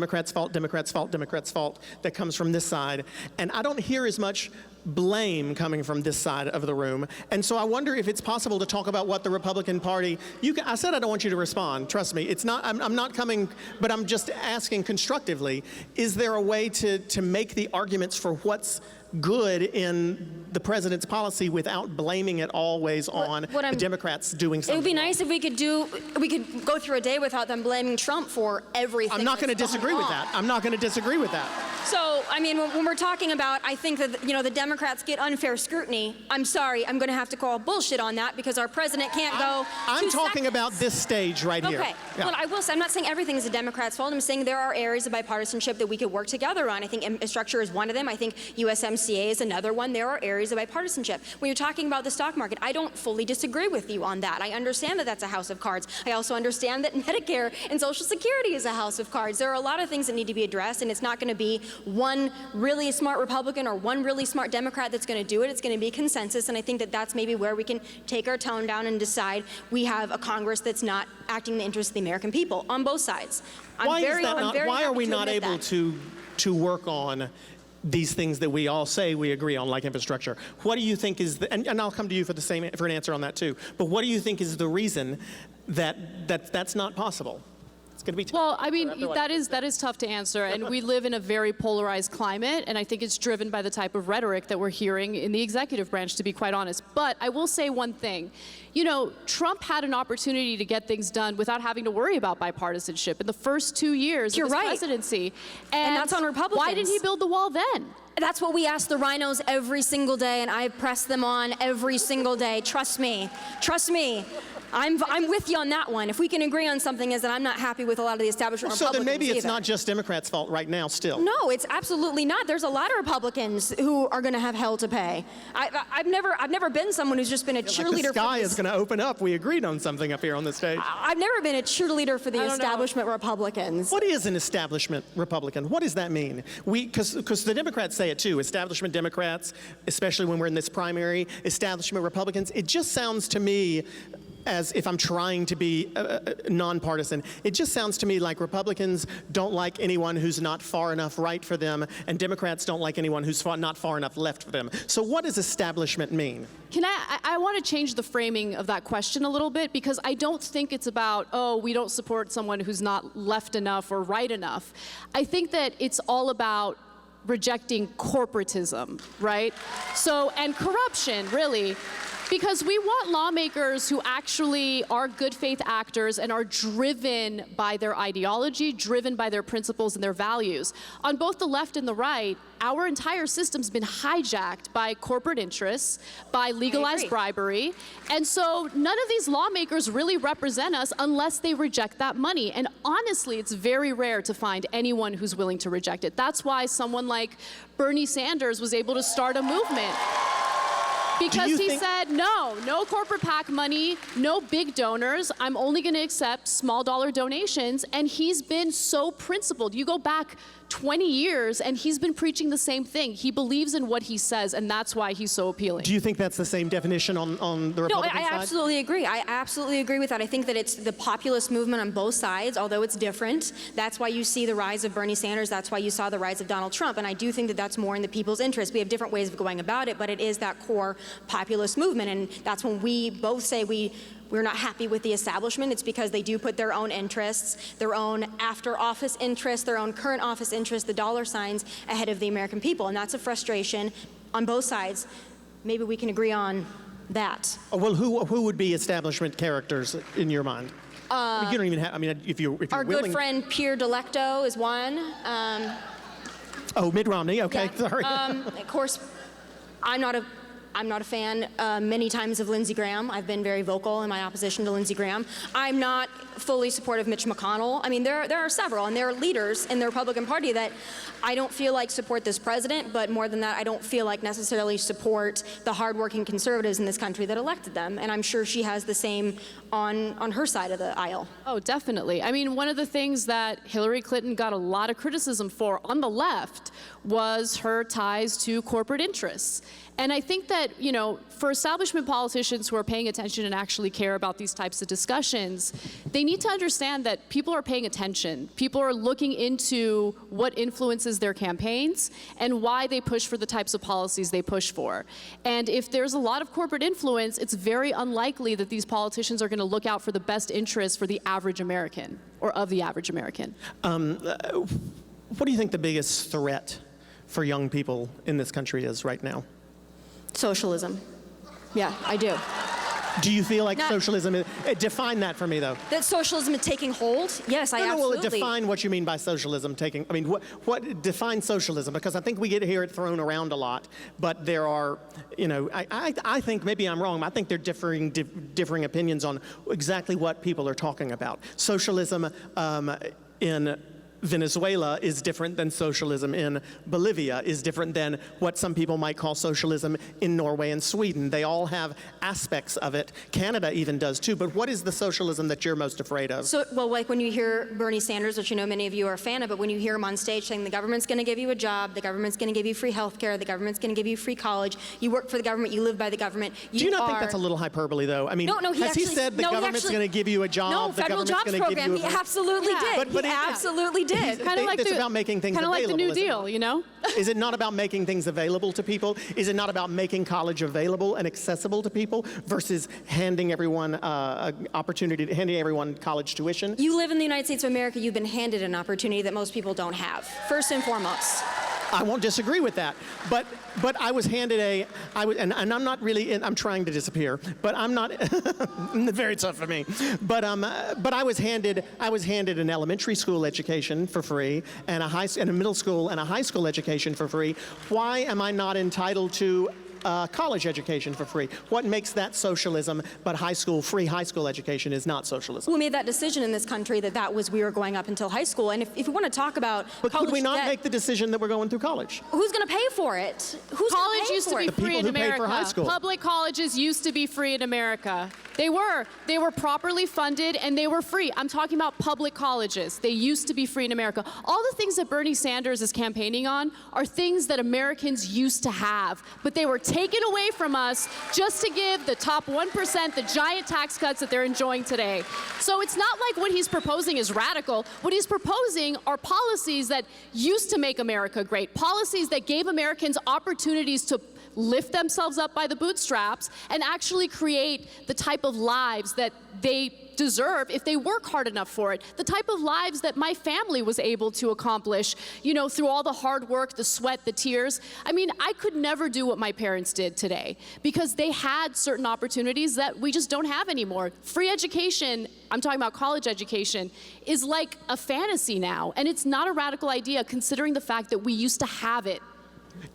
Speaker 1: comes from this side, and I don't hear as much blame coming from this side of the room. And so I wonder if it's possible to talk about what the Republican Party. I said I don't want you to respond. Trust me, it's not. I'm not coming, but I'm just asking constructively. Is there a way to make the arguments for what's good in the president's policy without blaming it always on the Democrats doing something?
Speaker 3: It would be nice if we could go through a day without them blaming Trump for everything.
Speaker 1: I'm not going to disagree with that. I'm not going to disagree with that.
Speaker 3: So, I mean, when we're talking about, I think that, the Democrats get unfair scrutiny, I'm sorry, I'm going to have to call bullshit on that because our president can't go.
Speaker 1: I'm talking about this stage right here.
Speaker 3: Okay.
Speaker 1: Yeah.
Speaker 3: Well, I will say, I'm not saying everything is the Democrats' fault. I'm saying there are areas of bipartisanship that we could work together on. I think infrastructure is one of them. I think USMCA is another one. There are areas of bipartisanship. When you're talking about the stock market, I don't fully disagree with you on that. I understand that that's a house of cards. I also understand that Medicare and Social Security is a house of cards. There are a lot of things that need to be addressed, and it's not going to be one really smart Republican or one really smart Democrat that's going to do it. It's going to be consensus, and I think that that's maybe where we can take our tone down and decide we have a Congress that's not acting in the interest of the American people on both sides.
Speaker 1: Why are we not able to work on these things that we all say we agree on, like infrastructure? What do you think is and I'll come to you for an answer on that too. But what do you think is the reason that that's not possible? It's going to be tough.
Speaker 2: Well, I mean, that is tough to answer, and we live in a very polarized climate, and I think it's driven by the type of rhetoric that we're hearing in the executive branch, to be quite honest. But I will say one thing. Trump had an opportunity to get things done without having to worry about bipartisanship in the first 2 years of his presidency. And
Speaker 3: that's on Republicans.
Speaker 2: Why didn't he build the wall then?
Speaker 3: That's what we ask the rhinos every single day, and I press them on every single day. Trust me. Trust me. I'm with you on that one. If we can agree on something, is that I'm not happy with a lot of the establishment Republicans.
Speaker 1: So then maybe it's
Speaker 3: either.
Speaker 1: not just Democrats' fault right now still.
Speaker 3: No, it's absolutely not. There's a lot of Republicans who are going to have hell to pay. I've never been someone who's just been a cheerleader.
Speaker 1: Like the sky is going to open up. We agreed on something up here on the stage.
Speaker 3: I've never been a cheerleader for the establishment Republicans.
Speaker 1: What is an establishment Republican? What does that mean? Because the Democrats say it too. Establishment Democrats, especially when we're in this primary, establishment Republicans. It just sounds to me, as if I'm trying to be nonpartisan, it just sounds to me like Republicans don't like anyone who's not far enough right for them, and Democrats don't like anyone who's not far enough left for them. So what does establishment mean?
Speaker 2: I want to change the framing of that question a little bit, because I don't think it's about, we don't support someone who's not left enough or right enough. I think that it's all about rejecting corporatism, right? And corruption, really. Because we want lawmakers who actually are good faith actors and are driven by their ideology, driven by their principles and their values. On both the left and the right, our entire system's been hijacked by corporate interests, by legalized bribery. And so none of these lawmakers really represent us unless they reject that money. And honestly, it's very rare to find anyone who's willing to reject it. That's why someone like Bernie Sanders was able to start a movement. Because he said, no corporate PAC money, no big donors. I'm only going to accept small dollar donations. And he's been so principled. You go back 20 years, and he's been preaching the same thing. He believes in what he says, and that's why he's so appealing.
Speaker 1: Do you think that's the same definition on the Republican side?
Speaker 3: No, I absolutely agree. I absolutely agree with that. I think that it's the populist movement on both sides, although it's different. That's why you see the rise of Bernie Sanders. That's why you saw the rise of Donald Trump. And I do think that that's more in the people's interest. We have different ways of going about it, but it is that core populist movement. And that's when we both say we're not happy with the establishment. It's because they do put their own interests, their own after office interests, their own current office interests, the dollar signs ahead of the American people. And that's a frustration on both sides. Maybe we can agree on that.
Speaker 1: Oh, well, who would be establishment characters in your mind? You don't even have, I mean, if you're
Speaker 3: Our
Speaker 1: willing.
Speaker 3: good friend Pierre Delecto is one.
Speaker 1: Oh, Mitt Romney, okay,
Speaker 3: Yeah.
Speaker 1: sorry.
Speaker 3: Of course, I'm not a fan many times of Lindsey Graham. I've been very vocal in my opposition to Lindsey Graham. I'm not fully supportive of Mitch McConnell. I mean, there are several, and there are leaders in the Republican Party that I don't feel like support this president, but more than that, I don't feel like necessarily support the hardworking conservatives in this country that elected them. And I'm sure she has the same on her side of the aisle.
Speaker 2: Oh, definitely. I mean, one of the things that Hillary Clinton got a lot of criticism for on the left was her ties to corporate interests. And I think that, for establishment politicians who are paying attention and actually care about these types of discussions, they need to understand that people are paying attention. People are looking into what influences their campaigns and why they push for the types of policies they push for. And if there's a lot of corporate influence, it's very unlikely that these politicians are going to look out for the best interests for the average American or of the average American.
Speaker 1: What do you think the biggest threat for young people in this country is right now?
Speaker 3: Socialism. Yeah, I do.
Speaker 1: Do you feel like socialism is, define that for me though.
Speaker 3: That socialism is taking hold? Yes, I absolutely.
Speaker 1: Well, define what you mean by socialism taking, I mean, what define socialism? Because I think we get hear it thrown around a lot, but there are, I think, maybe I'm wrong, I think there are differing opinions on exactly what people are talking about. Socialism in Venezuela is different than socialism in Bolivia, is different than what some people might call socialism in Norway and Sweden. They all have aspects of it. Canada even does too. But what is the socialism that you're most afraid of?
Speaker 3: So, well, like when you hear Bernie Sanders, which many of you are a fan of, but when you hear him on stage saying the government's going to give you a job, the government's going to give you free health care, the government's going to give you free college, you work for the government, you live by the government.
Speaker 1: Do you not think that's a little hyperbole, though? I mean,
Speaker 3: no,
Speaker 1: has he said the government's going to give you a job?
Speaker 3: No,
Speaker 1: the
Speaker 3: federal
Speaker 1: government's
Speaker 3: jobs
Speaker 1: going to give
Speaker 3: program.
Speaker 1: you a...
Speaker 3: He absolutely did.
Speaker 1: But
Speaker 3: he absolutely did.
Speaker 1: It's about making things available.
Speaker 2: Kind of like the New Deal,
Speaker 1: Is it not about making things available to people? Is it not about making college available and accessible to people versus handing everyone handing everyone college tuition?
Speaker 3: You live in the United States of America. You've been handed an opportunity that most people don't have, first and foremost.
Speaker 1: I won't disagree with that, but I was handed and I'm not really, I'm trying to disappear, but I'm not, very tough for me, but I was handed an elementary school education for free and a middle school and a high school education for free. Why am I not entitled to college education for free? What makes that socialism, but free high school education is not socialism?
Speaker 3: We made that decision in this country that we were going up until high school. And if we want to talk about
Speaker 1: but
Speaker 3: college
Speaker 1: could we not
Speaker 3: debt,
Speaker 1: make the decision that we're going through college?
Speaker 3: Who's going to pay for it?
Speaker 2: College used to be free in
Speaker 1: who pay for
Speaker 2: America.
Speaker 1: high school.
Speaker 2: Public colleges used to be free in America. They were properly funded and they were free. I'm talking about public colleges. They used to be free in America. All the things that Bernie Sanders is campaigning on are things that Americans used to have, but they were taken away from us just to give the top 1% the giant tax cuts that they're enjoying today. So it's not like what he's proposing is radical. What he's proposing are policies that used to make America great, policies that gave Americans opportunities to lift themselves up by the bootstraps and actually create the type of lives that they deserve if they work hard enough for it. The type of lives that my family was able to accomplish, through all the hard work, the sweat, the tears. I mean, I could never do what my parents did today because they had certain opportunities that we just don't have anymore. Free education, I'm talking about college education, is like a fantasy now, and it's not a radical idea considering the fact that we used to have it.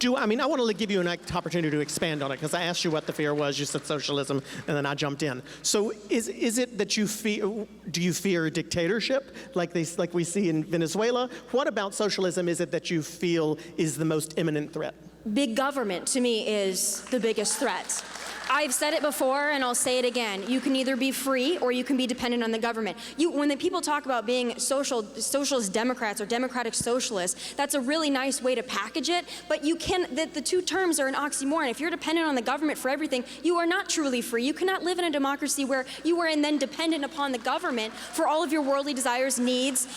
Speaker 1: I want to give you an opportunity to expand on it because I asked you what the fear was. You said socialism, and then I jumped in. So, is it that do you fear dictatorship, like we see in Venezuela? What about socialism is it that you feel is the most imminent threat?
Speaker 3: Big government, to me, is the biggest threat. I've said it before, and I'll say it again. You can either be free or you can be dependent on the government. When the people talk about being socialist Democrats or democratic socialists, that's a really nice way to package it, but the two terms are an oxymoron. If you're dependent on the government for everything, you are not truly free. You cannot live in a democracy where you are then dependent upon the government for all of your worldly desires, needs.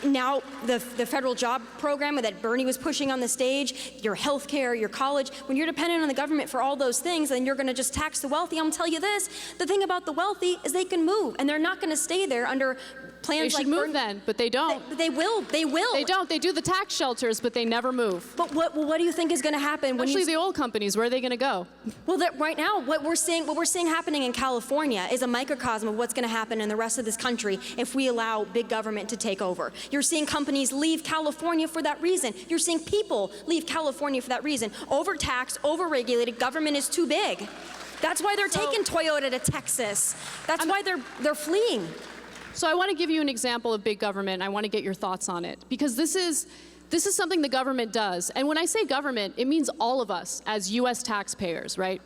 Speaker 3: Now, the federal job program that Bernie was pushing on the stage, your health care, your college, when you're dependent on the government for all those things, then you're going to just tax the wealthy. I'm going to tell you this, the thing about the wealthy is they can move, and they're not going to stay there under plans like
Speaker 2: They should move then, but they don't.
Speaker 3: They will. They
Speaker 2: don't. They do the tax shelters, but they never move.
Speaker 3: But what do you think is going to happen?
Speaker 2: Especially the oil companies, where are they going to go?
Speaker 3: Well, right now, what we're seeing happening in California is a microcosm of what's going to happen in the rest of this country if we allow big government to take over. You're seeing companies leave California for that reason. You're seeing people leave California for that reason. Overtaxed, overregulated, government is too big. That's why they're taking Toyota to Texas. That's why they're fleeing.
Speaker 2: So I want to give you an example of big government. I want to get your thoughts on it, because this is something the government does. And when I say government, it means all of us as US taxpayers, right?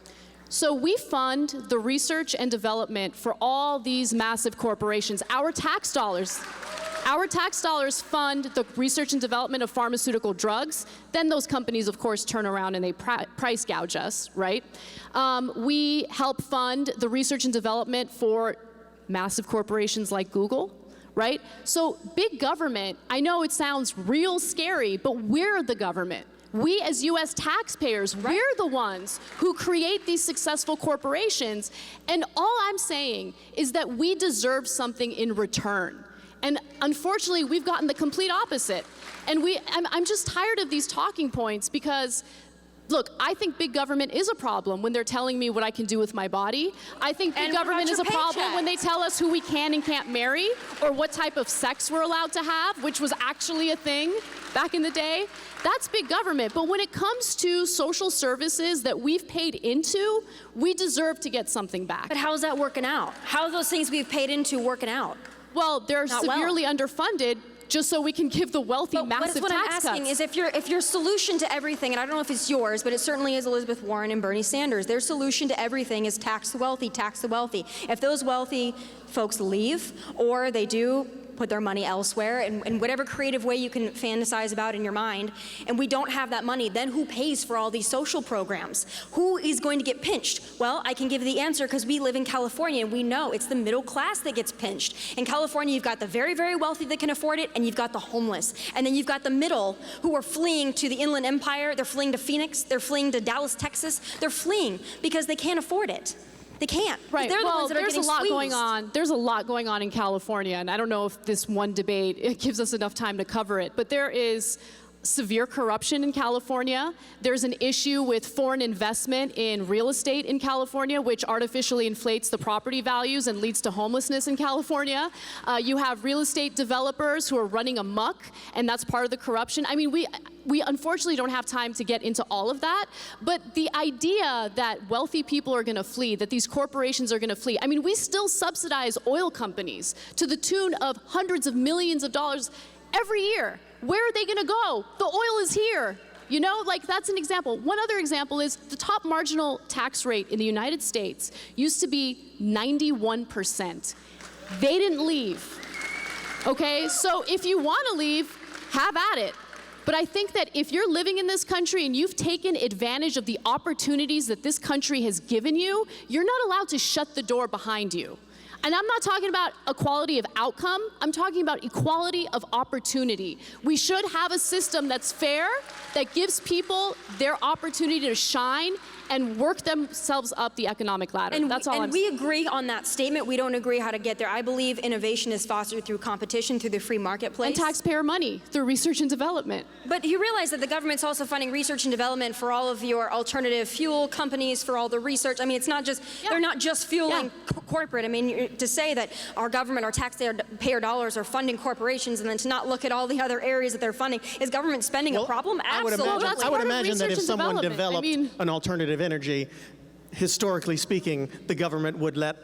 Speaker 2: So we fund the research and development for all these massive corporations. Our tax dollars fund the research and development of pharmaceutical drugs. Then those companies, of course, turn around and they price gouge us, right? We help fund the research and development for massive corporations like Google, right? So big government, I know it sounds real scary, but we're the government. We as US taxpayers, we're the ones who create these successful corporations. And all I'm saying is that we deserve something in return. And unfortunately, we've gotten the complete opposite. And I'm just tired of these talking points because, look, I think big government is a problem when they're telling me what I can do with my body. I think big government is a problem when they tell us who we can and can't marry or what type of sex we're allowed to have, which was actually a thing back in the day. That's big government. But when it comes to social services that we've paid into, we deserve to get something back.
Speaker 3: But how's that working out? How are those things we've paid into working out?
Speaker 2: Well, they're severely underfunded, just so we can give the wealthy massive tax cuts.
Speaker 3: What I'm asking is if your solution to everything, and I don't know if it's yours, but it certainly is Elizabeth Warren and Bernie Sanders, their solution to everything is tax the wealthy, tax the wealthy. If those wealthy folks leave, or they do put their money elsewhere, in whatever creative way you can fantasize about in your mind, and we don't have that money, then who pays for all these social programs? Who is going to get pinched? Well, I can give you the answer because we live in California and we know it's the middle class that gets pinched. In California, you've got the very, very wealthy that can afford it, and you've got the homeless. And then you've got the middle who are fleeing to the Inland Empire, they're fleeing to Phoenix, they're fleeing to Dallas, Texas. They're fleeing because they can't afford it. They can't.
Speaker 2: Right.
Speaker 3: They're the ones that are getting squeezed.
Speaker 2: There's a lot going on in California, and I don't know if this one debate gives us enough time to cover it, but there is severe corruption in California. There's an issue with foreign investment in real estate in California, which artificially inflates the property values and leads to homelessness in California. You have real estate developers who are running amok, and that's part of the corruption. I mean, we unfortunately don't have time to get into all of that, but the idea that wealthy people are going to flee, that these corporations are going to flee, I mean, we still subsidize oil companies to the tune of hundreds of millions of dollars every year. Where are they going to go? The oil is here. You know, like that's an example. One other example is the top marginal tax rate in the United States used to be 91%. They didn't leave. Okay, so if you want to leave, have at it. But I think that if you're living in this country and you've taken advantage of the opportunities that this country has given you, you're not allowed to shut the door behind you. And I'm not talking about equality of outcome, I'm talking about equality of opportunity. We should have a system that's fair, that gives people their opportunity to shine and work themselves up the economic ladder. That's all I'm saying.
Speaker 3: And we agree on that statement. We don't agree how to get there. I believe innovation is fostered through competition, through the free marketplace.
Speaker 2: And taxpayer money, through research and development.
Speaker 3: But you realize that the government's also funding research and development for all of your alternative fuel companies, for all the research. I mean, it's not just, they're not just fueling corporate. I mean, to say that our government, our taxpayer dollars are funding corporations and then to not look at all the other areas that they're funding, is government spending a problem? Absolutely.
Speaker 1: I would imagine that if someone
Speaker 2: development.
Speaker 1: developed an alternative energy, historically speaking, the government would let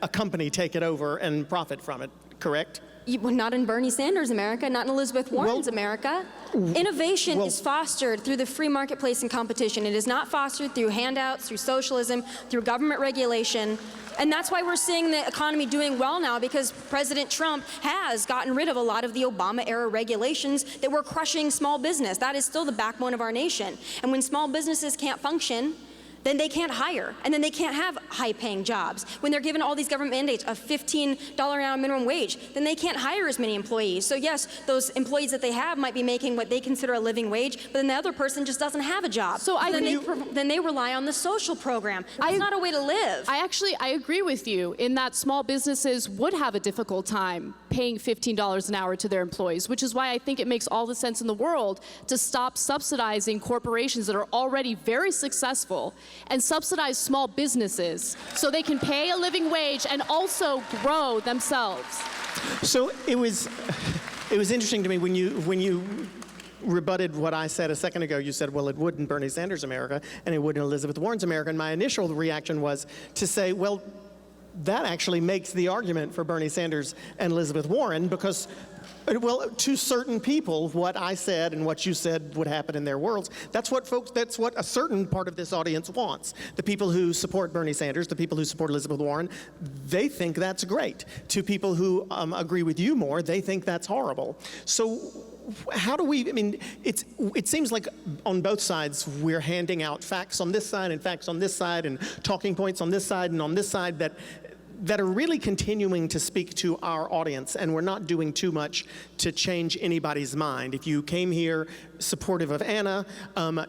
Speaker 1: a company take it over and profit from it, correct?
Speaker 3: Not in Bernie Sanders' America, not in Elizabeth Warren's America. Innovation is fostered through the free marketplace and competition. It is not fostered through handouts, through socialism, through government regulation. And that's why we're seeing the economy doing well now, because President Trump has gotten rid of a lot of the Obama-era regulations that were crushing small business. That is still the backbone of our nation. And when small businesses can't function, then they can't hire, and then they can't have high-paying jobs. When they're given all these government mandates of $15 an hour minimum wage, then they can't hire as many employees. So yes, those employees that they have might be making what they consider a living wage, but then the other person just doesn't have a job. So then they rely on the social program. That's not a way to live.
Speaker 2: I agree with you in that small businesses would have a difficult time paying $15 an hour to their employees, which is why I think it makes all the sense in the world to stop subsidizing corporations that are already very successful and subsidize small businesses so they can pay a living wage and also grow themselves.
Speaker 1: So it was interesting to me when you rebutted what I said a second ago. You said, well, it would in Bernie Sanders' America and it would in Elizabeth Warren's America. And my initial reaction was to say, well, that actually makes the argument for Bernie Sanders and Elizabeth Warren, because, well, to certain people, what I said and what you said would happen in their worlds, that's what a certain part of this audience wants. The people who support Bernie Sanders, the people who support Elizabeth Warren, they think that's great. To people who agree with you more, they think that's horrible. So how do we, I mean, it seems like on both sides we're handing out facts on this side and facts on this side and talking points on this side and on this side that are really continuing to speak to our audience, and we're not doing too much to change anybody's mind. If you came here supportive of Anna,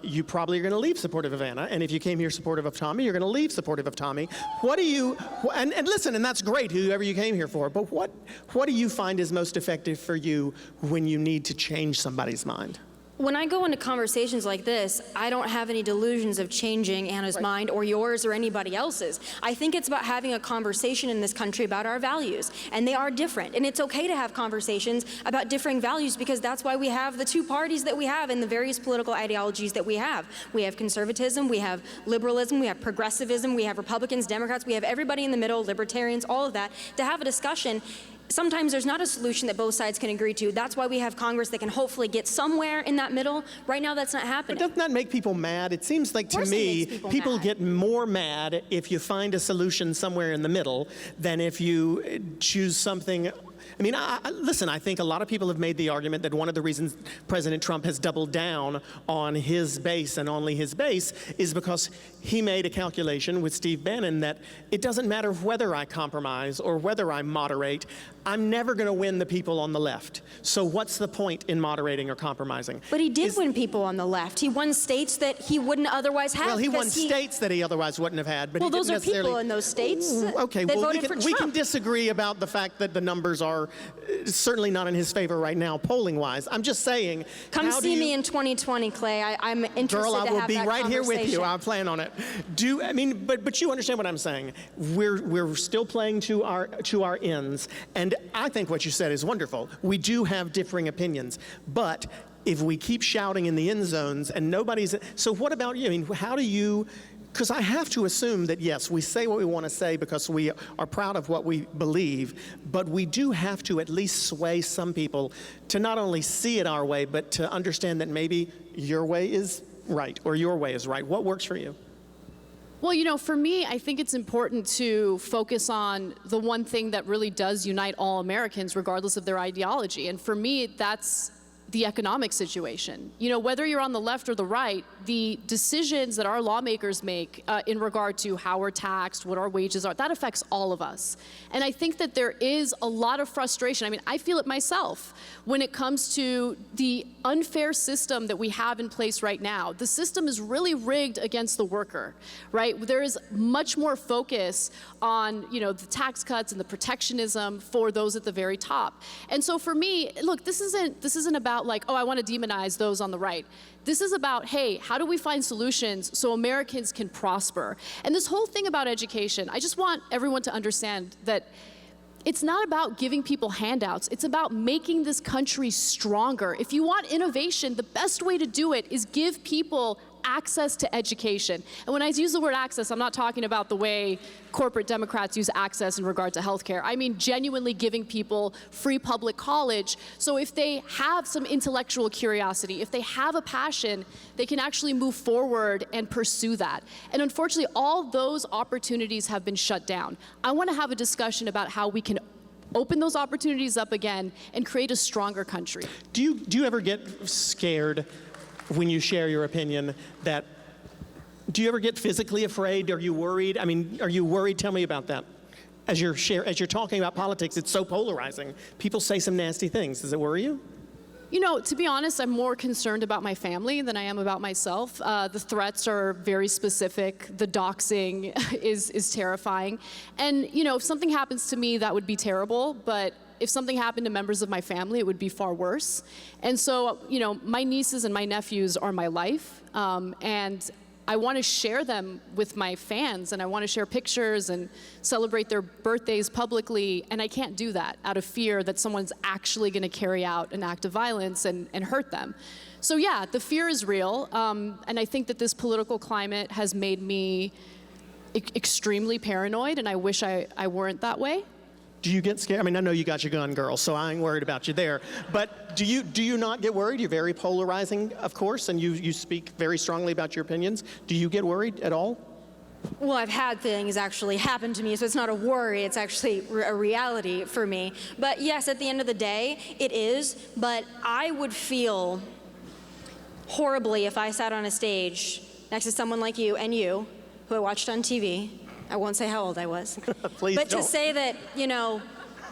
Speaker 1: you probably are going to leave supportive of Anna, and if you came here supportive of Tomi, you're going to leave supportive of Tomi. What do you, and listen, and that's great, whoever you came here for, but what do you find is most effective for you when you need to change somebody's mind?
Speaker 3: When I go into conversations like this, I don't have any delusions of changing Anna's mind or yours or anybody else's. I think it's about having a conversation in this country about our values, and they are different. And it's okay to have conversations about differing values, because that's why we have the two parties that we have and the various political ideologies that we have. We have conservatism, we have liberalism, we have progressivism, we have Republicans, Democrats, we have everybody in the middle, libertarians, all of that, to have a discussion. Sometimes there's not a solution that both sides can agree to. That's why we have Congress that can hopefully get somewhere in that middle. Right now, that's not happening.
Speaker 1: But doesn't that make people mad? It seems like, to me, people get more mad if you find a solution somewhere in the middle than if you choose something. I mean, listen, I think a lot of people have made the argument that one of the reasons President Trump has doubled down on his base and only his base is because he made a calculation with Steve Bannon that it doesn't matter whether I compromise or whether I moderate, I'm never going to win the people on the left. So what's the point in moderating or compromising?
Speaker 3: But he did win people on the left. He won states that he wouldn't otherwise have.
Speaker 1: Well, he won states that he otherwise wouldn't have had. But
Speaker 3: well,
Speaker 1: he didn't
Speaker 3: those are
Speaker 1: necessarily...
Speaker 3: people in those states
Speaker 1: okay,
Speaker 3: that
Speaker 1: well,
Speaker 3: voted for Trump.
Speaker 1: we can disagree about the fact that the numbers are certainly not in his favor right now, polling-wise. I'm just saying...
Speaker 3: Come see me in 2020, Clay. I'm interested to have that conversation.
Speaker 1: Girl, I will be right here with you. I'll plan on it. But you understand what I'm saying. We're still playing to our ends, and I think what you said is wonderful. We do have differing opinions, but if we keep shouting in the end zones and nobody's... So what about you? I mean, how do you... Because I have to assume that, yes, we say what we want to say because we are proud of what we believe, but we do have to at least sway some people to not only see it our way, but to understand that maybe your way is right or your way is right. What works for you?
Speaker 2: Well, you know, for me, I think it's important to focus on the one thing that really does unite all Americans, regardless of their ideology. And for me, that's the economic situation. You know, whether you're on the left or the right, the decisions that our lawmakers make in regard to how we're taxed, what our wages are, that affects all of us. And I think that there is a lot of frustration. I mean, I feel it myself when it comes to the unfair system that we have in place right now. The system is really rigged against the worker, right? There is much more focus on, you know, the tax cuts and the protectionism for those at the very top. And so for me, look, this isn't about like, oh, I want to demonize those on the right. This is about, hey, how do we find solutions so Americans can prosper? And this whole thing about education, I just want everyone to understand that it's not about giving people handouts. It's about making this country stronger. If you want innovation, the best way to do it is give people access to education. And when I use the word access, I'm not talking about the way corporate Democrats use access in regard to healthcare. I mean genuinely giving people free public college, so if they have some intellectual curiosity, if they have a passion, they can actually move forward and pursue that. And unfortunately, all those opportunities have been shut down. I want to have a discussion about how we can open those opportunities up again and create a stronger country.
Speaker 1: Do you ever get scared when you share your opinion that, do you ever get physically afraid? Are you worried? I mean, are you worried? Tell me about that. As you're talking about politics, it's so polarizing. People say some nasty things. Does it worry you?
Speaker 2: You know, to be honest, I'm more concerned about my family than I am about myself. The threats are very specific. The doxing is terrifying. And, you know, if something happens to me, that would be terrible. But if something happened to members of my family, it would be far worse. And so, you know, my nieces and my nephews are my life. And I want to share them with my fans, and I want to share pictures and celebrate their birthdays publicly, and I can't do that out of fear that someone's actually going to carry out an act of violence and hurt them. So yeah, the fear is real, and I think that this political climate has made me extremely paranoid, and I wish I weren't that way.
Speaker 1: Do you get scared? I mean, I know you got your gun, girl, so I ain't worried about you there. But do you not get worried? You're very polarizing, of course, and you speak very strongly about your opinions. Do you get worried at all?
Speaker 3: Well, I've had things actually happen to me, so it's not a worry, it's actually a reality for me. But yes, at the end of the day, it is, but I would feel horribly if I sat on a stage next to someone like you and you, who I watched on TV. I won't say how old I was.
Speaker 1: Please
Speaker 3: but
Speaker 1: don't.
Speaker 3: To say that, you know,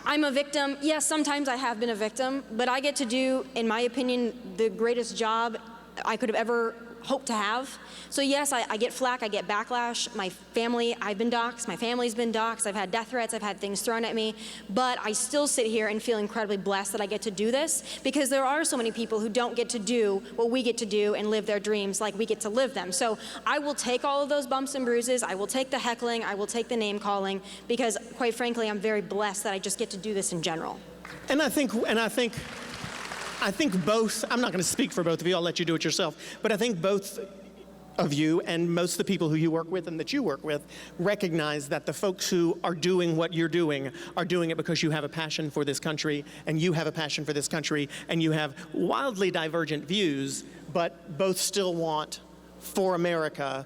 Speaker 3: I'm a victim, yes, sometimes I have been a victim, but I get to do, in my opinion, the greatest job I could have ever hoped to have. So yes, I get flack, I get backlash. My family, I've been doxxed, my family's been doxxed, I've had death threats, I've had things thrown at me, but I still sit here and feel incredibly blessed that I get to do this, because there are so many people who don't get to do what we get to do and live their dreams like we get to live them. So I will take all of those bumps and bruises, I will take the heckling, I will take the name calling, because quite frankly, I'm very blessed that I just get to do this in general.
Speaker 1: And I think both, I'm not going to speak for both of you, I'll let you do it yourself, but I think both of you and most of the people who you work with and that you work with recognize that the folks who are doing what you're doing are doing it because you have a passion for this country, and you have a passion for this country, and you have wildly divergent views, but both still want for America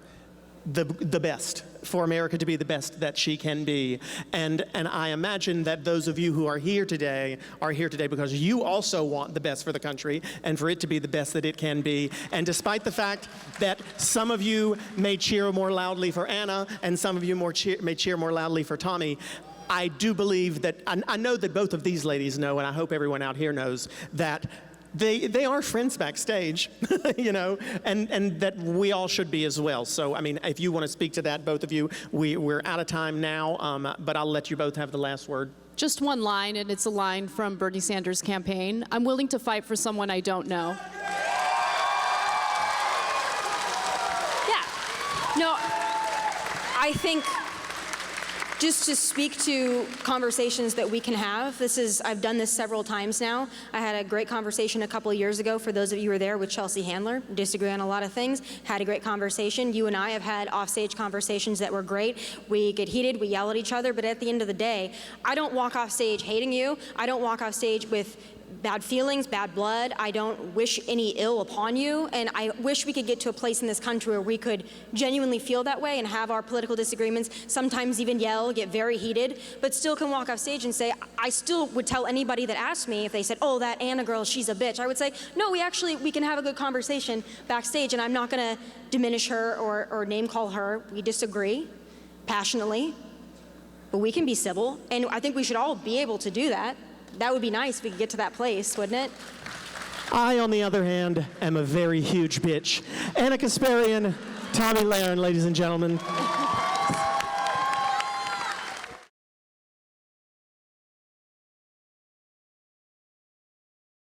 Speaker 1: the best, for America to be the best that she can be. And I imagine that those of you who are here today because you also want the best for the country and for it to be the best that it can be. And despite the fact that some of you may cheer more loudly for Anna and some of you may cheer more loudly for Tomi, I do believe that, I know that both of these ladies know, and I hope everyone out here knows, that they are friends backstage, you know, and that we all should be as well. So, I mean, if you want to speak to that, both of you, we're out of time now, but I'll let you both have the last word.
Speaker 2: Just one line, and it's a line from Bernie Sanders' campaign. I'm willing to fight for someone I don't know. Yeah. No, I think just to speak to conversations that we can have, I've done this several times now. I had a great conversation a couple of years ago, for those of you who were there, with Chelsea Handler. Disagree on a lot of things, had a great conversation. You and I have had offstage conversations that were great. We get heated, we yell at each other, but at the end of the day, I don't walk off stage hating you. I don't walk off stage with bad feelings, bad blood. I don't wish any ill upon you, and I wish we could get to a place in this country where we could genuinely feel that way and have our political disagreements, sometimes even yell, get very heated, but still can walk off stage and say, I still would tell anybody that asked me, if they said, oh, that Anna girl, she's a bitch, I would say, no, we can have a good conversation backstage, and I'm not gonna diminish her or name call her. We disagree passionately, but we can be civil, and I think we should all be able to do that. That would be nice if we could get to that place, wouldn't it?
Speaker 1: I, on the other hand, am a very huge bitch. Anna Kasparian, Tomi Lahren, ladies and gentlemen.